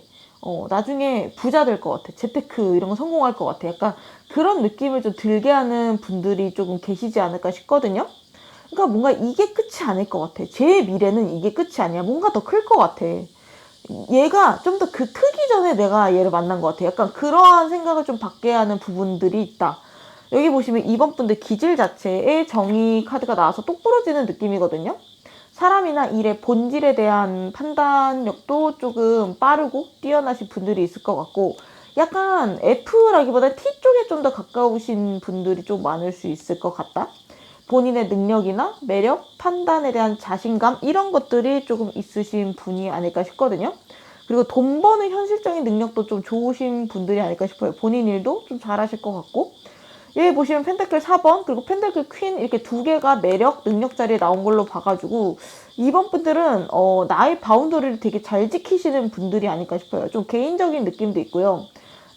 나중에 부자 될 것 같아. 재테크 이런 거 성공할 것 같아. 약간 그런 느낌을 좀 들게 하는 분들이 조금 계시지 않을까 싶거든요. 그러니까 뭔가 이게 끝이 아닐 것 같아. 제 미래는 이게 끝이 아니야. 뭔가 더 클 것 같아. 얘가 좀 더 그 크기 전에 내가 얘를 만난 것 같아. 약간 그러한 생각을 좀 받게 하는 부분들이 있다. 여기 보시면 2번 분들 기질 자체에 정의 카드가 나와서 똑부러지는 느낌이거든요. 사람이나 일의 본질에 대한 판단력도 조금 빠르고 뛰어나신 분들이 있을 것 같고 약간 F라기보다 T 쪽에 좀 더 가까우신 분들이 좀 많을 수 있을 것 같다. 본인의 능력이나 매력, 판단에 대한 자신감 이런 것들이 조금 있으신 분이 아닐까 싶거든요. 그리고 돈 버는 현실적인 능력도 좀 좋으신 분들이 아닐까 싶어요. 본인 일도 좀 잘하실 것 같고 여기 보시면 펜타클 4번 그리고 펜타클 퀸 이렇게 두 개가 매력, 능력 자리에 나온 걸로 봐가지고 2번 분들은 나의 바운더리를 되게 잘 지키시는 분들이 아닐까 싶어요. 좀 개인적인 느낌도 있고요.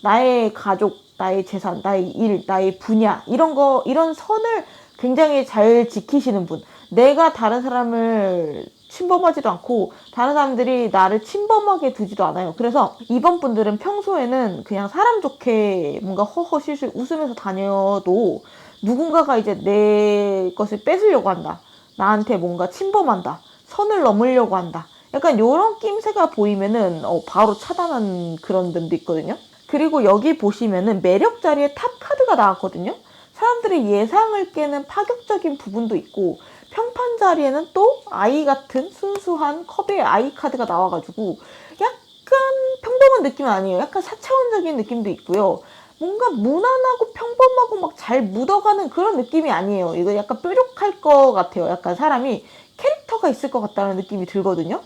나의 가족, 나의 재산, 나의 일, 나의 분야 이런 선을 굉장히 잘 지키시는 분. 내가 다른 사람을 침범하지도 않고 다른 사람들이 나를 침범하게 두지도 않아요. 그래서 2번 분들은 평소에는 그냥 사람 좋게 뭔가 허허실실 웃으면서 다녀도 누군가가 이제 내 것을 뺏으려고 한다. 나한테 뭔가 침범한다. 선을 넘으려고 한다. 약간 이런 낌새가 보이면은 바로 차단하는 그런 면도 있거든요. 그리고 여기 보시면은 매력 자리에 탑 카드가 나왔거든요. 사람들의 예상을 깨는 파격적인 부분도 있고 평판 자리에는 또 아이 같은 순수한 컵의 아이 카드가 나와가지고 약간 평범한 느낌은 아니에요. 약간 4차원적인 느낌도 있고요. 뭔가 무난하고 평범하고 막 잘 묻어가는 그런 느낌이 아니에요. 이거 약간 뾰족할 것 같아요. 약간 사람이 캐릭터가 있을 것 같다는 느낌이 들거든요.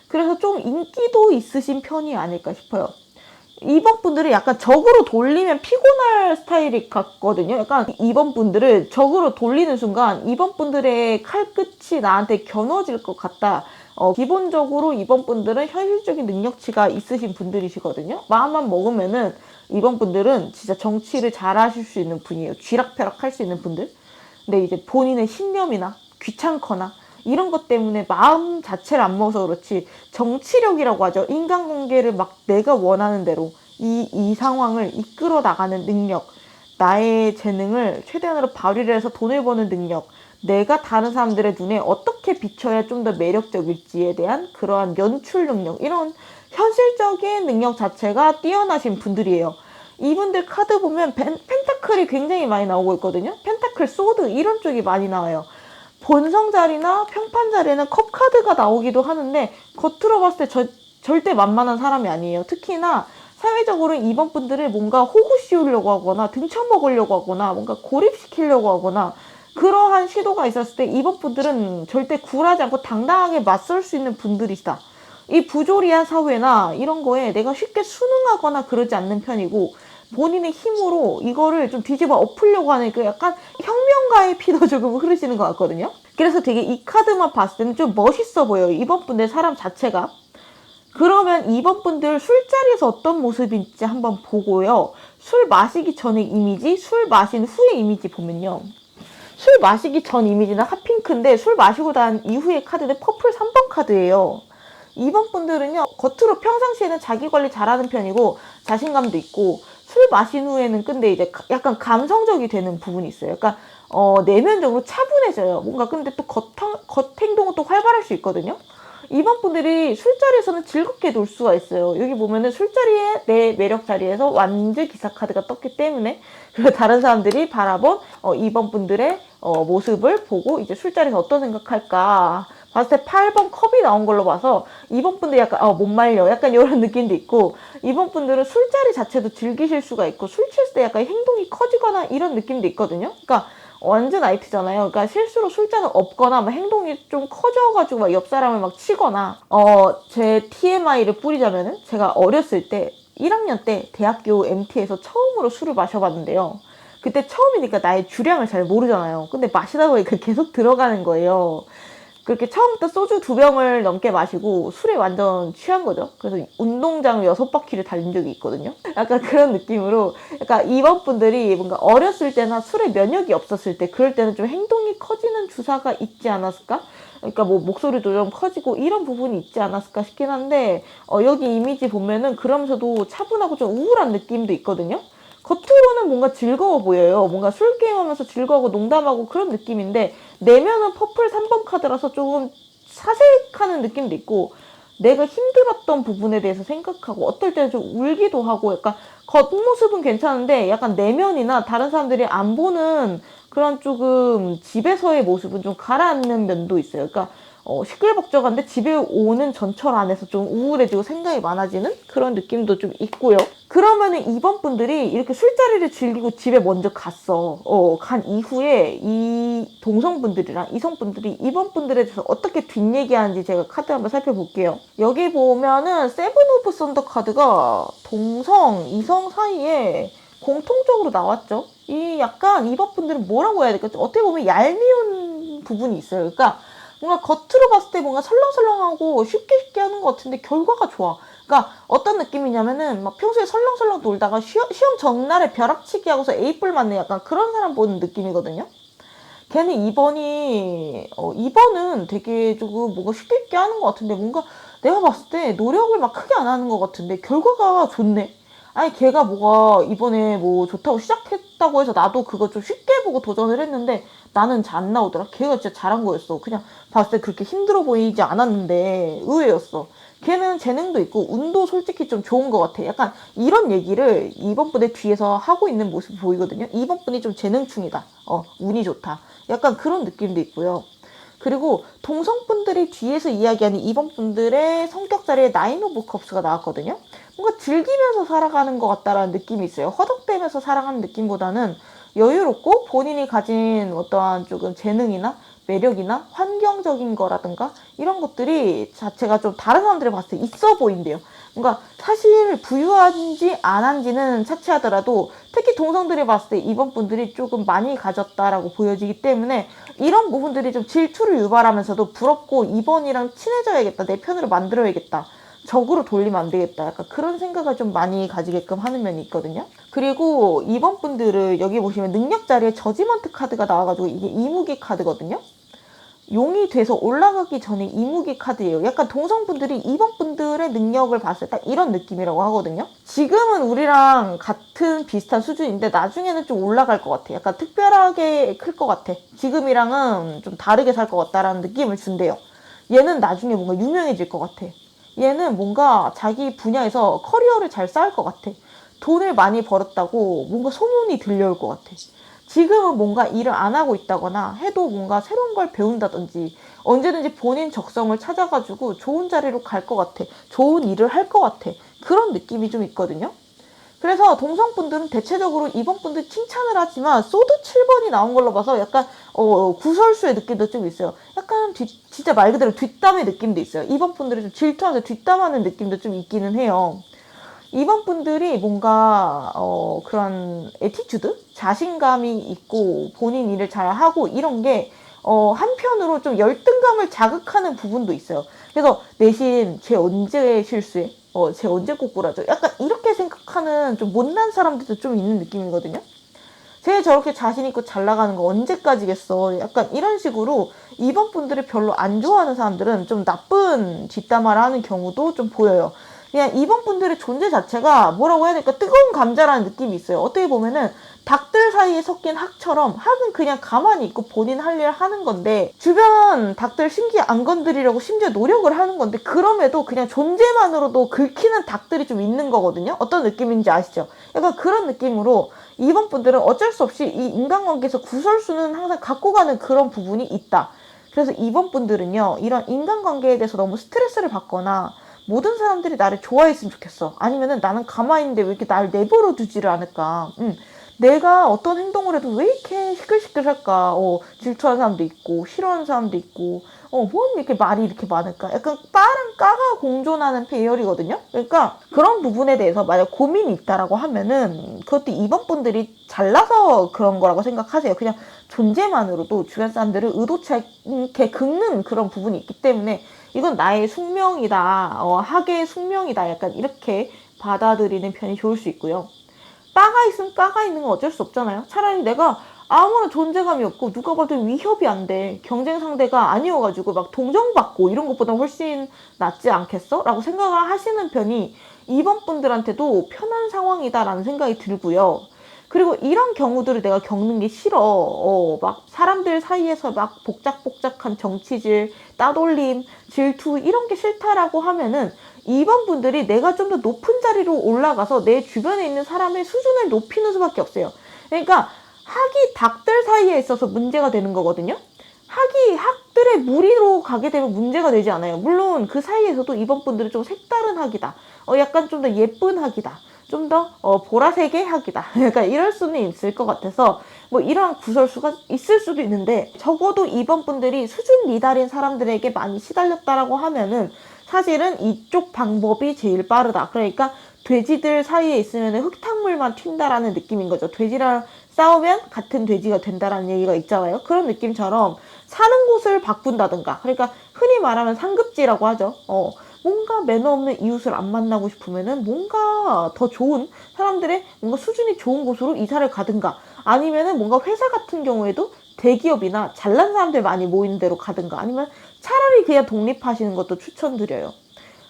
그래서 좀 인기도 있으신 편이 아닐까 싶어요. 2번 분들은 약간 적으로 돌리면 피곤할 스타일이 같거든요. 약간 2번 분들을 적으로 돌리는 순간 2번 분들의 칼끝이 나한테 겨눠질 것 같다. 기본적으로 2번 분들은 현실적인 능력치가 있으신 분들이시거든요. 마음만 먹으면은 2번 분들은 진짜 정치를 잘 하실 수 있는 분이에요. 쥐락펴락 할 수 있는 분들. 근데 이제 본인의 신념이나 귀찮거나 이런 것 때문에 마음 자체를 안 먹어서 그렇지 정치력이라고 하죠. 인간관계를 막 내가 원하는 대로 이 상황을 이끌어 나가는 능력, 나의 재능을 최대한으로 발휘를 해서 돈을 버는 능력, 내가 다른 사람들의 눈에 어떻게 비춰야 좀 더 매력적일지에 대한 그러한 연출 능력, 이런 현실적인 능력 자체가 뛰어나신 분들이에요. 이분들 카드 보면 펜타클이 굉장히 많이 나오고 있거든요. 펜타클, 소드 이런 쪽이 많이 나와요. 본성 자리나 평판 자리에는 컵 카드가 나오기도 하는데 겉으로 봤을 때 절대 만만한 사람이 아니에요. 특히나 사회적으로 2번 분들을 뭔가 호구 씌우려고 하거나 등쳐먹으려고 하거나 뭔가 고립시키려고 하거나 그러한 시도가 있었을 때 2번 분들은 절대 굴하지 않고 당당하게 맞설 수 있는 분들이시다. 이 부조리한 사회나 이런 거에 내가 쉽게 순응하거나 그러지 않는 편이고 본인의 힘으로 이거를 좀 뒤집어 엎으려고 하는 그 약간 혁명가의 피도 조금 흐르시는 것 같거든요. 그래서 되게 이 카드만 봤을 때는 좀 멋있어 보여요. 2번 분들 사람 자체가. 그러면 2번 분들 술자리에서 어떤 모습인지 한번 보고요. 술 마시기 전의 이미지, 술 마신 후의 이미지 보면요. 술 마시기 전 이미지는 핫핑크인데 술 마시고 난 이후의 카드는 퍼플 3번 카드예요. 2번 분들은요. 겉으로 평상시에는 자기 관리 잘하는 편이고 자신감도 있고 술 마신 후에는 근데 이제 약간 감성적이 되는 부분이 있어요. 그러니까 내면적으로 차분해져요. 뭔가 근데 또 겉 행동은 또 활발할 수 있거든요. 2번 분들이 술자리에서는 즐겁게 놀 수가 있어요. 여기 보면은 술자리에 내 매력 자리에서 완전 기사 카드가 떴기 때문에 그리고 다른 사람들이 바라본 2번 분들의 모습을 보고 이제 술자리에서 어떤 생각할까 봤을 때 8번 컵이 나온 걸로 봐서 2번 분들 약간 못 말려 약간 이런 느낌도 있고 2번 분들은 술자리 자체도 즐기실 수가 있고 술 취했을 때 약간 행동이 커지거나 이런 느낌도 있거든요. 그러니까 완전 IT잖아요. 그러니까 실수로 술잔을 엎거나 막 행동이 좀 커져가지고 막 옆 사람을 막 치거나 제 TMI를 뿌리자면은 제가 어렸을 때 1학년 때 대학교 MT에서 처음으로 술을 마셔봤는데요. 그때 처음이니까 나의 주량을 잘 모르잖아요. 근데 마시다 보니까 계속 들어가는 거예요. 그렇게 처음부터 소주 2병을 넘게 마시고 술에 완전 취한 거죠. 그래서 운동장을 6바퀴를 달린 적이 있거든요. 약간 그런 느낌으로 약간 2번 분들이 뭔가 어렸을 때나 술에 면역이 없었을 때 그럴 때는 좀 행동이 커지는 주사가 있지 않았을까? 그러니까 뭐 목소리도 좀 커지고 이런 부분이 있지 않았을까 싶긴 한데 여기 이미지 보면은 그러면서도 차분하고 좀 우울한 느낌도 있거든요. 겉으로는 뭔가 즐거워 보여요. 뭔가 술 게임하면서 즐거워하고 농담하고 그런 느낌인데 내면은 퍼플 3번 카드라서 조금 사색하는 느낌도 있고 내가 힘들었던 부분에 대해서 생각하고 어떨 때는 좀 울기도 하고 약간 겉모습은 괜찮은데 약간 내면이나 다른 사람들이 안 보는 그런 조금 집에서의 모습은 좀 가라앉는 면도 있어요. 그러니까 시끌벅적한데 집에 오는 전철 안에서 좀 우울해지고 생각이 많아지는 그런 느낌도 좀 있고요. 그러면은 2번 분들이 이렇게 술자리를 즐기고 집에 먼저 갔어. 간 이후에 이 동성분들이랑 이성분들이 2번 분들에 대해서 어떻게 뒷얘기하는지 제가 카드 한번 살펴볼게요. 여기 보면은 세븐 오브 썬더 카드가 동성, 이성 사이에 공통적으로 나왔죠. 이 약간 2번 분들은 뭐라고 해야 될까? 어떻게 보면 얄미운 부분이 있어요. 그러니까 뭔가 겉으로 봤을 때 뭔가 설렁설렁하고 쉽게 하는 것 같은데 결과가 좋아. 그러니까 어떤 느낌이냐면은 막 평소에 설렁설렁 놀다가 시험 전날에 벼락치기 하고서 A뿔 맞는 약간 그런 사람 보는 느낌이거든요. 걔는 2번은 되게 조금 뭔가 쉽게 하는 것 같은데 뭔가 내가 봤을 때 노력을 막 크게 안 하는 것 같은데 결과가 좋네. 아니 걔가 뭐가 이번에 뭐 좋다고 시작했다고 해서 나도 그거 좀 쉽게 보고 도전을 했는데 나는 잘 안 나오더라. 걔가 진짜 잘한 거였어. 그냥 봤을 때 그렇게 힘들어 보이지 않았는데 의외였어. 걔는 재능도 있고 운도 솔직히 좀 좋은 것 같아. 약간 이런 얘기를 2번 분의 뒤에서 하고 있는 모습이 보이거든요. 2번 분이 좀 재능충이다. 운이 좋다. 약간 그런 느낌도 있고요. 그리고 동성분들이 뒤에서 이야기하는 2번 분들의 성격 자리에 나인 오브 컵스가 나왔거든요. 뭔가 즐기면서 살아가는 것 같다라는 느낌이 있어요. 허덕대면서 살아가는 느낌보다는 여유롭고 본인이 가진 어떠한 조금 재능이나 매력이나 환경적인 거라든가 이런 것들이 자체가 좀 다른 사람들이 봤을 때 있어 보인대요. 뭔가 사실 부유한지 안 한지는 차치하더라도 특히 동성들이 봤을 때 이번 분들이 조금 많이 가졌다라고 보여지기 때문에 이런 부분들이 좀 질투를 유발하면서도 부럽고 2번이랑 친해져야겠다. 내 편으로 만들어야겠다. 적으로 돌리면 안 되겠다. 약간 그런 생각을 좀 많이 가지게끔 하는 면이 있거든요. 그리고 2번 분들을 여기 보시면 능력 자리에 저지먼트 카드가 나와가지고 이게 이무기 카드거든요. 용이 돼서 올라가기 전에 이무기 카드예요. 약간 동성분들이 2번 분들의 능력을 봤을 때 이런 느낌이라고 하거든요. 지금은 우리랑 같은 비슷한 수준인데 나중에는 좀 올라갈 것 같아. 약간 특별하게 클 것 같아. 지금이랑은 좀 다르게 살 것 같다라는 느낌을 준대요. 얘는 나중에 뭔가 유명해질 것 같아. 얘는 뭔가 자기 분야에서 커리어를 잘 쌓을 것 같아. 돈을 많이 벌었다고 뭔가 소문이 들려올 것 같아. 지금은 뭔가 일을 안 하고 있다거나 해도 뭔가 새로운 걸 배운다든지 언제든지 본인 적성을 찾아가지고 좋은 자리로 갈 것 같아. 좋은 일을 할 것 같아. 그런 느낌이 좀 있거든요. 그래서 동성분들은 대체적으로 2번분들 칭찬을 하지만 소드 7번이 나온 걸로 봐서 약간 구설수의 느낌도 좀 있어요. 약간 진짜 말 그대로 뒷담의 느낌도 있어요. 2번분들이 좀 질투하면서 뒷담하는 느낌도 좀 있기는 해요. 2번분들이 뭔가 그런 에티튜드? 자신감이 있고 본인 일을 잘하고 이런 게 한편으로 좀 열등감을 자극하는 부분도 있어요. 그래서 내심 쟤 언제 실수해? 쟤 언제 꼬꾸라져? 약간 이렇게 생각하는 좀 못난 사람들도 좀 있는 느낌이거든요. 쟤 저렇게 자신있고 잘 나가는 거 언제까지겠어? 약간 이런 식으로 2번 분들이 별로 안 좋아하는 사람들은 좀 나쁜 뒷담화를 하는 경우도 좀 보여요. 그냥 2번 분들의 존재 자체가 뭐라고 해야 될까? 뜨거운 감자라는 느낌이 있어요. 어떻게 보면은 닭들 사이에 섞인 학처럼 학은 그냥 가만히 있고 본인 할 일 하는 건데 주변 닭들 신기 안 건드리려고 심지어 노력을 하는 건데 그럼에도 그냥 존재만으로도 긁히는 닭들이 좀 있는 거거든요. 어떤 느낌인지 아시죠? 약간 그런 느낌으로 2번 분들은 어쩔 수 없이 이 인간관계에서 구설수는 항상 갖고 가는 그런 부분이 있다. 그래서 2번 분들은요, 이런 인간관계에 대해서 너무 스트레스를 받거나 모든 사람들이 나를 좋아했으면 좋겠어. 아니면은 나는 가만히 있는데 왜 이렇게 날 내버려 두지를 않을까. 내가 어떤 행동을 해도 왜 이렇게 시끌시끌할까. 질투하는 사람도 있고 싫어하는 사람도 있고 뭔 이렇게 말이 이렇게 많을까. 약간 빠랑 까가 공존하는 배열이거든요. 그러니까 그런 부분에 대해서 만약 고민이 있다라고 하면은 그것도 2번 분들이 잘나서 그런 거라고 생각하세요. 그냥 존재만으로도 주변 사람들을 의도치 않게 긁는 그런 부분이 있기 때문에 이건 나의 숙명이다. 학의 숙명이다. 약간 이렇게 받아들이는 편이 좋을 수 있고요. 까가 있으면 까가 있는 건 어쩔 수 없잖아요. 차라리 내가 아무런 존재감이 없고 누가 봐도 위협이 안 돼. 경쟁 상대가 아니어가지고 막 동정받고 이런 것보다 훨씬 낫지 않겠어? 라고 생각을 하시는 편이 2번 분들한테도 편한 상황이다라는 생각이 들고요. 그리고 이런 경우들을 내가 겪는 게 싫어. 막 사람들 사이에서 막 복작복작한 정치질, 따돌림, 질투 이런 게 싫다라고 하면은 2번 분들이 내가 좀 더 높은 자리로 올라가서 내 주변에 있는 사람의 수준을 높이는 수밖에 없어요. 그러니까 학이 닭들 사이에 있어서 문제가 되는 거거든요. 학이 학들의 무리로 가게 되면 문제가 되지 않아요. 물론 그 사이에서도 2번 분들은 좀 색다른 학이다. 약간 좀 더 예쁜 학이다. 좀 더 보라색의 학이다. 약간 이럴 수는 있을 것 같아서 뭐 이러한 구설수가 있을 수도 있는데 적어도 2번 분들이 수준 미달인 사람들에게 많이 시달렸다라고 하면은 사실은 이쪽 방법이 제일 빠르다. 그러니까 돼지들 사이에 있으면 흙탕물만 튄다라는 느낌인 거죠. 돼지랑 싸우면 같은 돼지가 된다라는 얘기가 있잖아요. 그런 느낌처럼 사는 곳을 바꾼다든가. 그러니까 흔히 말하면 상급지라고 하죠. 뭔가 매너 없는 이웃을 안 만나고 싶으면은 뭔가 더 좋은 사람들의 뭔가 수준이 좋은 곳으로 이사를 가든가 아니면은 뭔가 회사 같은 경우에도 대기업이나 잘난 사람들 많이 모이는 데로 가든가 아니면 차라리 그냥 독립하시는 것도 추천드려요.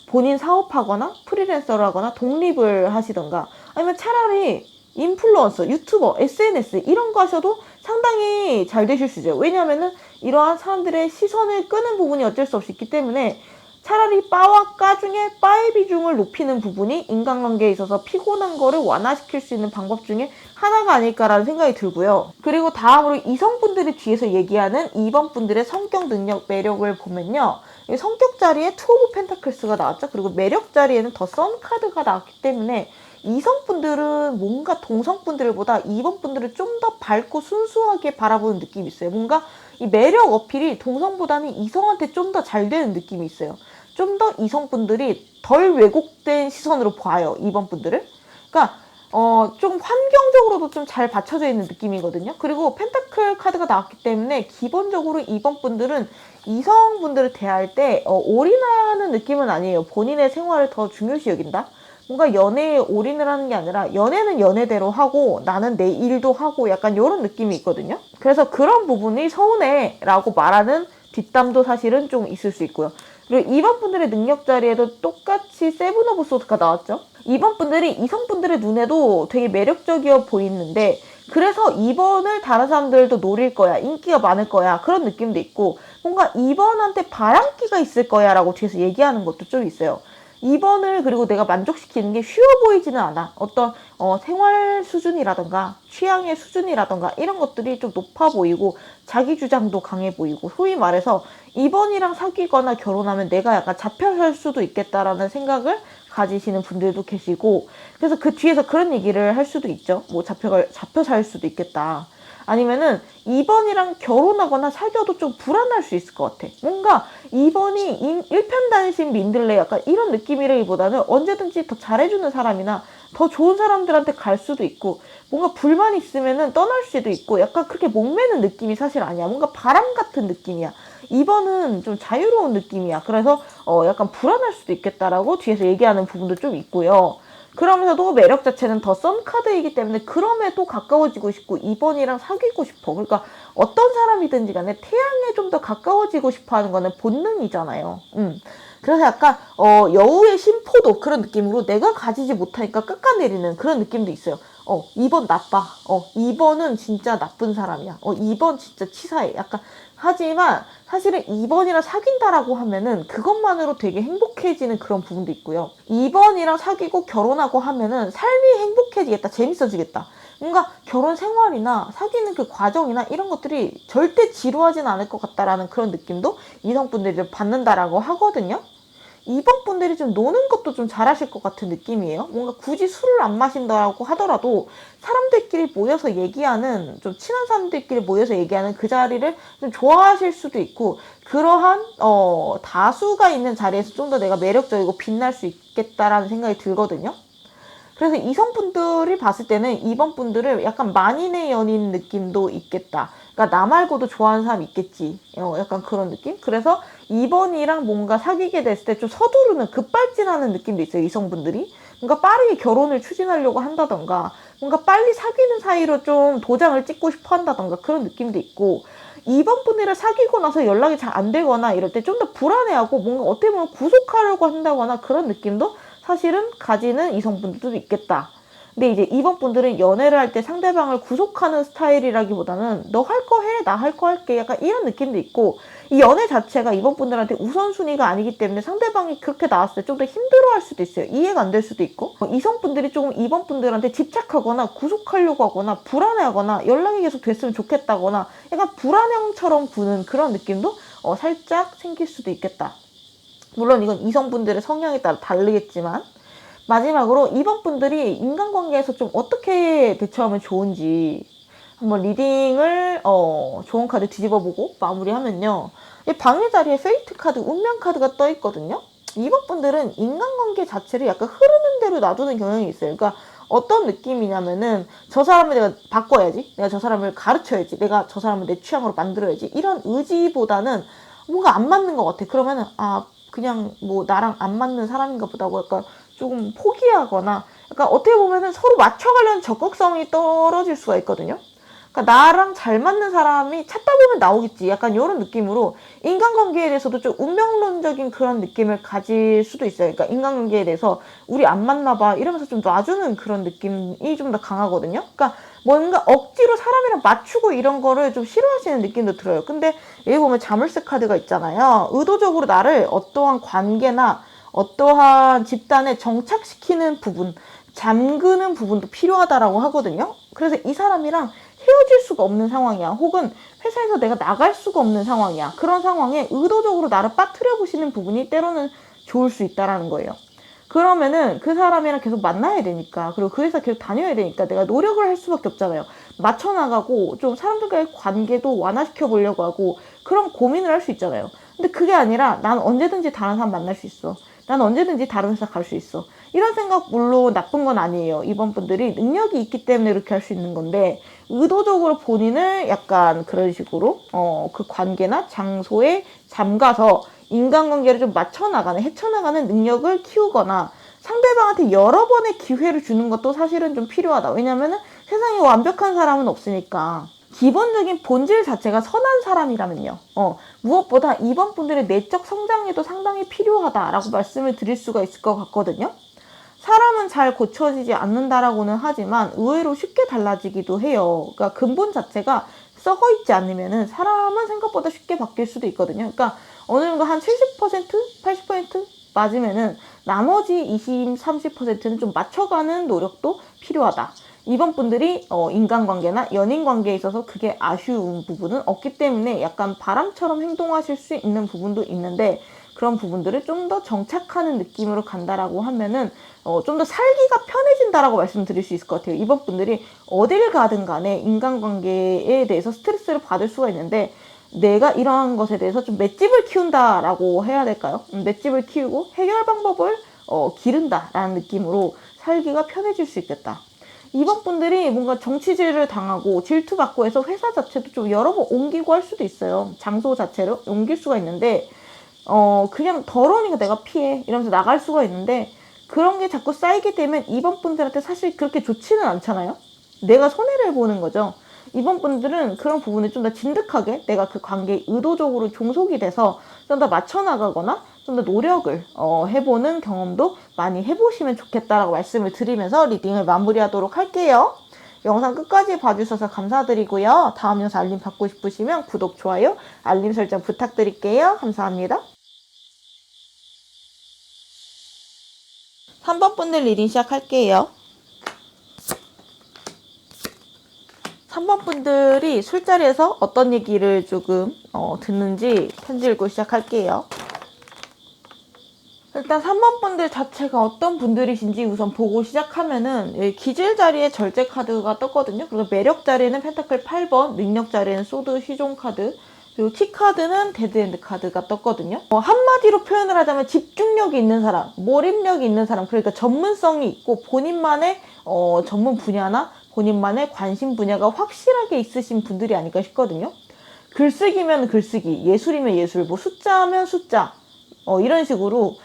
본인 사업하거나 프리랜서를 하거나 독립을 하시던가 아니면 차라리 인플루언서, 유튜버, SNS 이런 거 하셔도 상당히 잘 되실 수 있어요. 왜냐하면은 이러한 사람들의 시선을 끄는 부분이 어쩔 수 없이 있기 때문에 차라리 빠와 까 중에 빠의 비중을 높이는 부분이 인간관계에 있어서 피곤한 거를 완화시킬 수 있는 방법 중에 하나가 아닐까라는 생각이 들고요. 그리고 다음으로 이성분들이 뒤에서 얘기하는 2번 분들의 성격, 능력, 매력을 보면요. 성격 자리에 투 오브 펜타클스가 나왔죠. 그리고 매력 자리에는 더 선 카드가 나왔기 때문에 이성분들은 뭔가 동성분들보다 2번 분들을 좀 더 밝고 순수하게 바라보는 느낌이 있어요. 뭔가 이 매력 어필이 동성보다는 이성한테 좀 더 잘 되는 느낌이 있어요. 좀 더 이성분들이 덜 왜곡된 시선으로 봐요. 2번 분들을. 그러니까 좀 환경적으로도 좀 잘 받쳐져 있는 느낌이거든요. 그리고 펜타클 카드가 나왔기 때문에 기본적으로 2번 분들은 이성분들을 대할 때 올인하는 느낌은 아니에요. 본인의 생활을 더 중요시 여긴다. 뭔가 연애에 올인을 하는 게 아니라 연애는 연애대로 하고 나는 내 일도 하고 약간 이런 느낌이 있거든요. 그래서 그런 부분이 서운해 라고 말하는 뒷담도 사실은 좀 있을 수 있고요. 그리고 2번 분들의 능력 자리에도 똑같이 세븐 오브 소드가 나왔죠. 2번 분들이 이성분들의 눈에도 되게 매력적이어 보이는데 그래서 2번을 다른 사람들도 노릴 거야. 인기가 많을 거야. 그런 느낌도 있고 뭔가 2번한테 바람기가 있을 거야 라고 뒤에서 얘기하는 것도 좀 있어요. 2번을 그리고 내가 만족시키는 게 쉬워 보이지는 않아. 어떤 생활 수준이라던가 취향의 수준이라던가 이런 것들이 좀 높아 보이고 자기 주장도 강해 보이고 소위 말해서 2번이랑 사귀거나 결혼하면 내가 약간 잡혀 살 수도 있겠다라는 생각을 가지시는 분들도 계시고, 그래서 그 뒤에서 그런 얘기를 할 수도 있죠. 뭐 잡혀 살 수도 있겠다. 아니면은 2번이랑 결혼하거나 사귀어도 좀 불안할 수 있을 것 같아. 뭔가 2번이 일편단심 민들레 약간 이런 느낌이라기보다는 언제든지 더 잘해주는 사람이나 더 좋은 사람들한테 갈 수도 있고, 뭔가 불만이 있으면은 떠날 수도 있고, 약간 그렇게 목매는 느낌이 사실 아니야. 뭔가 바람 같은 느낌이야. 2번은 좀 자유로운 느낌이야. 그래서 약간 불안할 수도 있겠다라고 뒤에서 얘기하는 부분도 좀 있고요. 그러면서도 매력 자체는 더 썬 카드이기 때문에 그럼에도 가까워지고 싶고 2번이랑 사귀고 싶어. 그러니까 어떤 사람이든지 간에 태양에 좀 더 가까워지고 싶어 하는 거는 본능이잖아요. 그래서 약간 여우의 심포도 그런 느낌으로 내가 가지지 못하니까 깎아내리는 그런 느낌도 있어요. 2번 나빠. 2번은 진짜 나쁜 사람이야. 2번 진짜 치사해. 약간 하지만 사실은 2번이랑 사귄다라고 하면은 그것만으로 되게 행복해지는 그런 부분도 있고요. 2번이랑 사귀고 결혼하고 하면은 삶이 행복해지겠다. 재밌어지겠다. 뭔가 결혼 생활이나 사귀는 그 과정이나 이런 것들이 절대 지루하진 않을 것 같다라는 그런 느낌도 이성분들이 좀 받는다라고 하거든요. 2번 분들이 좀 노는 것도 좀 잘하실 것 같은 느낌이에요. 뭔가 굳이 술을 안 마신다고 하더라도 사람들끼리 모여서 얘기하는, 좀 친한 사람들끼리 모여서 얘기하는 그 자리를 좀 좋아하실 수도 있고, 그러한 다수가 있는 자리에서 좀 더 내가 매력적이고 빛날 수 있겠다라는 생각이 들거든요. 그래서 이성분들이 봤을 때는 2번 분들을 약간 만인의 연인 느낌도 있겠다. 그러니까 나 말고도 좋아하는 사람 있겠지. 약간 그런 느낌? 그래서 2번이랑 뭔가 사귀게 됐을 때 좀 서두르는, 급발진하는 느낌도 있어요, 이성분들이. 뭔가 빠르게 결혼을 추진하려고 한다던가, 뭔가 빨리 사귀는 사이로 좀 도장을 찍고 싶어 한다던가 그런 느낌도 있고, 2번 분이랑 사귀고 나서 연락이 잘 안 되거나 이럴 때 좀 더 불안해하고 뭔가 어떻게 보면 구속하려고 한다거나 그런 느낌도 사실은 가지는 이성분들도 있겠다. 근데 이제 2번 분들은 연애를 할 때 상대방을 구속하는 스타일이라기보다는 너 할 거 해, 나 할 거 할게, 약간 이런 느낌도 있고, 이 연애 자체가 2번 분들한테 우선순위가 아니기 때문에 상대방이 그렇게 나왔을 때 좀 더 힘들어할 수도 있어요. 이해가 안 될 수도 있고, 이성분들이 조금 2번 분들한테 집착하거나 구속하려고 하거나 불안해하거나 연락이 계속 됐으면 좋겠다거나 약간 불안형처럼 구는 그런 느낌도 살짝 생길 수도 있겠다. 물론 이건 이성분들의 성향에 따라 다르겠지만, 마지막으로 2번 분들이 인간관계에서 좀 어떻게 대처하면 좋은지 한번 리딩을 좋은 카드 뒤집어보고 마무리하면요. 이 방해 자리에 페이트 카드, 운명 카드가 떠 있거든요. 2번 분들은 인간관계 자체를 약간 흐르는 대로 놔두는 경향이 있어요. 그러니까 어떤 느낌이냐면은 저 사람을 내가 바꿔야지, 내가 저 사람을 가르쳐야지, 내가 저 사람을 내 취향으로 만들어야지, 이런 의지보다는 뭔가 안 맞는 것 같아. 그러면은 그냥 뭐 나랑 안 맞는 사람인가 보다고 약간 조금 포기하거나, 약간 어떻게 보면은 서로 맞춰가려는 적극성이 떨어질 수가 있거든요. 그러니까 나랑 잘 맞는 사람이 찾다 보면 나오겠지, 약간 이런 느낌으로 인간관계에 대해서도 좀 운명론적인 그런 느낌을 가질 수도 있어요. 그러니까 인간관계에 대해서 우리 안 맞나 봐 이러면서 좀 놔주는 그런 느낌이 좀 더 강하거든요. 그러니까 뭔가 억지로 사람이랑 맞추고 이런 거를 좀 싫어하시는 느낌도 들어요. 근데 여기 보면 자물쇠 카드가 있잖아요. 의도적으로 나를 어떠한 관계나 어떠한 집단에 정착시키는 부분, 잠그는 부분도 필요하다라고 하거든요. 그래서 이 사람이랑 헤어질 수가 없는 상황이야. 혹은 회사에서 내가 나갈 수가 없는 상황이야. 그런 상황에 의도적으로 나를 빠뜨려 보시는 부분이 때로는 좋을 수 있다라는 거예요. 그러면은 그 사람이랑 계속 만나야 되니까, 그리고 그 회사 계속 다녀야 되니까 내가 노력을 할 수밖에 없잖아요. 맞춰나가고 좀 사람들과의 관계도 완화시켜 보려고 하고 그런 고민을 할 수 있잖아요. 근데 그게 아니라 난 언제든지 다른 사람 만날 수 있어, 난 언제든지 다른 회사 갈 수 있어, 이런 생각 물론 나쁜 건 아니에요. 이번 분들이 능력이 있기 때문에 이렇게 할 수 있는 건데, 의도적으로 본인을 약간 그런 식으로 그 관계나 장소에 잠가서 인간관계를 좀 맞춰나가는, 헤쳐나가는 능력을 키우거나 상대방한테 여러 번의 기회를 주는 것도 사실은 좀 필요하다. 왜냐면은 세상에 완벽한 사람은 없으니까. 기본적인 본질 자체가 선한 사람이라면요. 무엇보다 이번 분들의 내적 성장에도 상당히 필요하다라고 말씀을 드릴 수가 있을 것 같거든요. 사람은 잘 고쳐지지 않는다라고는 하지만 의외로 쉽게 달라지기도 해요. 그러니까 근본 자체가 썩어 있지 않으면은 사람은 생각보다 쉽게 바뀔 수도 있거든요. 그러니까 어느 정도 한 70%, 80% 맞으면은 나머지 20, 30%는 좀 맞춰가는 노력도 필요하다. 이번 분들이 인간관계나 연인관계에 있어서 그게 아쉬운 부분은 없기 때문에 약간 바람처럼 행동하실 수 있는 부분도 있는데, 그런 부분들을 좀 더 정착하는 느낌으로 간다라고 하면은 좀 더 살기가 편해진다라고 말씀드릴 수 있을 것 같아요. 이번 분들이 어딜 가든 간에 인간관계에 대해서 스트레스를 받을 수가 있는데 내가 이러한 것에 대해서 좀 맷집을 키운다라고 해야 될까요? 맷집을 키우고 해결 방법을 기른다라는 느낌으로 살기가 편해질 수 있겠다. 이번 분들이 뭔가 정치질을 당하고 질투받고 해서 회사 자체도 좀 여러 번 옮기고 할 수도 있어요. 장소 자체를 옮길 수가 있는데 그냥 더러우니까 내가 피해 이러면서 나갈 수가 있는데 그런 게 자꾸 쌓이게 되면 이번 분들한테 사실 그렇게 좋지는 않잖아요. 내가 손해를 보는 거죠. 이번 분들은 그런 부분을 좀 더 진득하게 내가 그 관계에 의도적으로 종속이 돼서 좀 더 맞춰나가거나 좀 더 노력을 해보는 경험도 많이 해보시면 좋겠다라고 말씀을 드리면서 리딩을 마무리하도록 할게요. 영상 끝까지 봐주셔서 감사드리고요. 다음 영상 알림 받고 싶으시면 구독, 좋아요, 알림 설정 부탁드릴게요. 감사합니다. 3번 분들 리딩 시작할게요. 3번 분들이 술자리에서 어떤 얘기를 조금 듣는지 편지 읽고 시작할게요. 일단 3번 분들 자체가 어떤 분들이신지 우선 보고 시작하면은 기질 자리에 절제 카드가 떴거든요. 그리고 매력 자리에는 펜타클 8번, 능력 자리에는 소드 시종 카드, 그리고 키 카드는 데드엔드 카드가 떴거든요. 한마디로 표현을 하자면 집중력이 있는 사람, 몰입력이 있는 사람, 그러니까 전문성이 있고 본인만의 전문 분야나 본인만의 관심 분야가 확실하게 있으신 분들이 아닐까 싶거든요. 글쓰기면 글쓰기, 예술이면 예술, 뭐 숫자면 숫자, 이런 식으로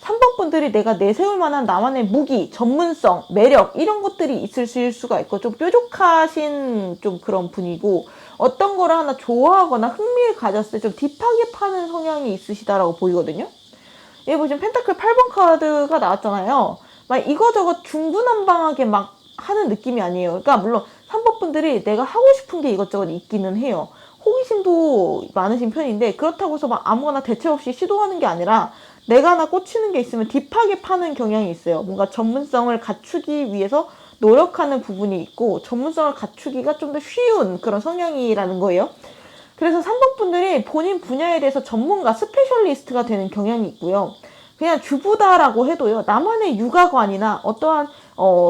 3번 분들이 내가 내세울 만한 나만의 무기, 전문성, 매력 이런 것들이 있으실 수가 있고 좀 뾰족하신 좀 그런 분이고 어떤 거를 하나 좋아하거나 흥미를 가졌을 때 좀 딥하게 파는 성향이 있으시다라고 보이거든요. 여기 보시면 펜타클 8번 카드가 나왔잖아요. 막 이거저거 중구난방하게 막 하는 느낌이 아니에요. 그러니까 물론 3번 분들이 내가 하고 싶은 게 이것저것 있기는 해요. 호기심도 많으신 편인데 그렇다고 해서 막 아무거나 대책 없이 시도하는 게 아니라 내가 하나 꽂히는 게 있으면 딥하게 파는 경향이 있어요. 뭔가 전문성을 갖추기 위해서 노력하는 부분이 있고 전문성을 갖추기가 좀 더 쉬운 그런 성향이라는 거예요. 그래서 3번 분들이 본인 분야에 대해서 전문가, 스페셜리스트가 되는 경향이 있고요. 그냥 주부다라고 해도요. 나만의 육아관이나 어떠한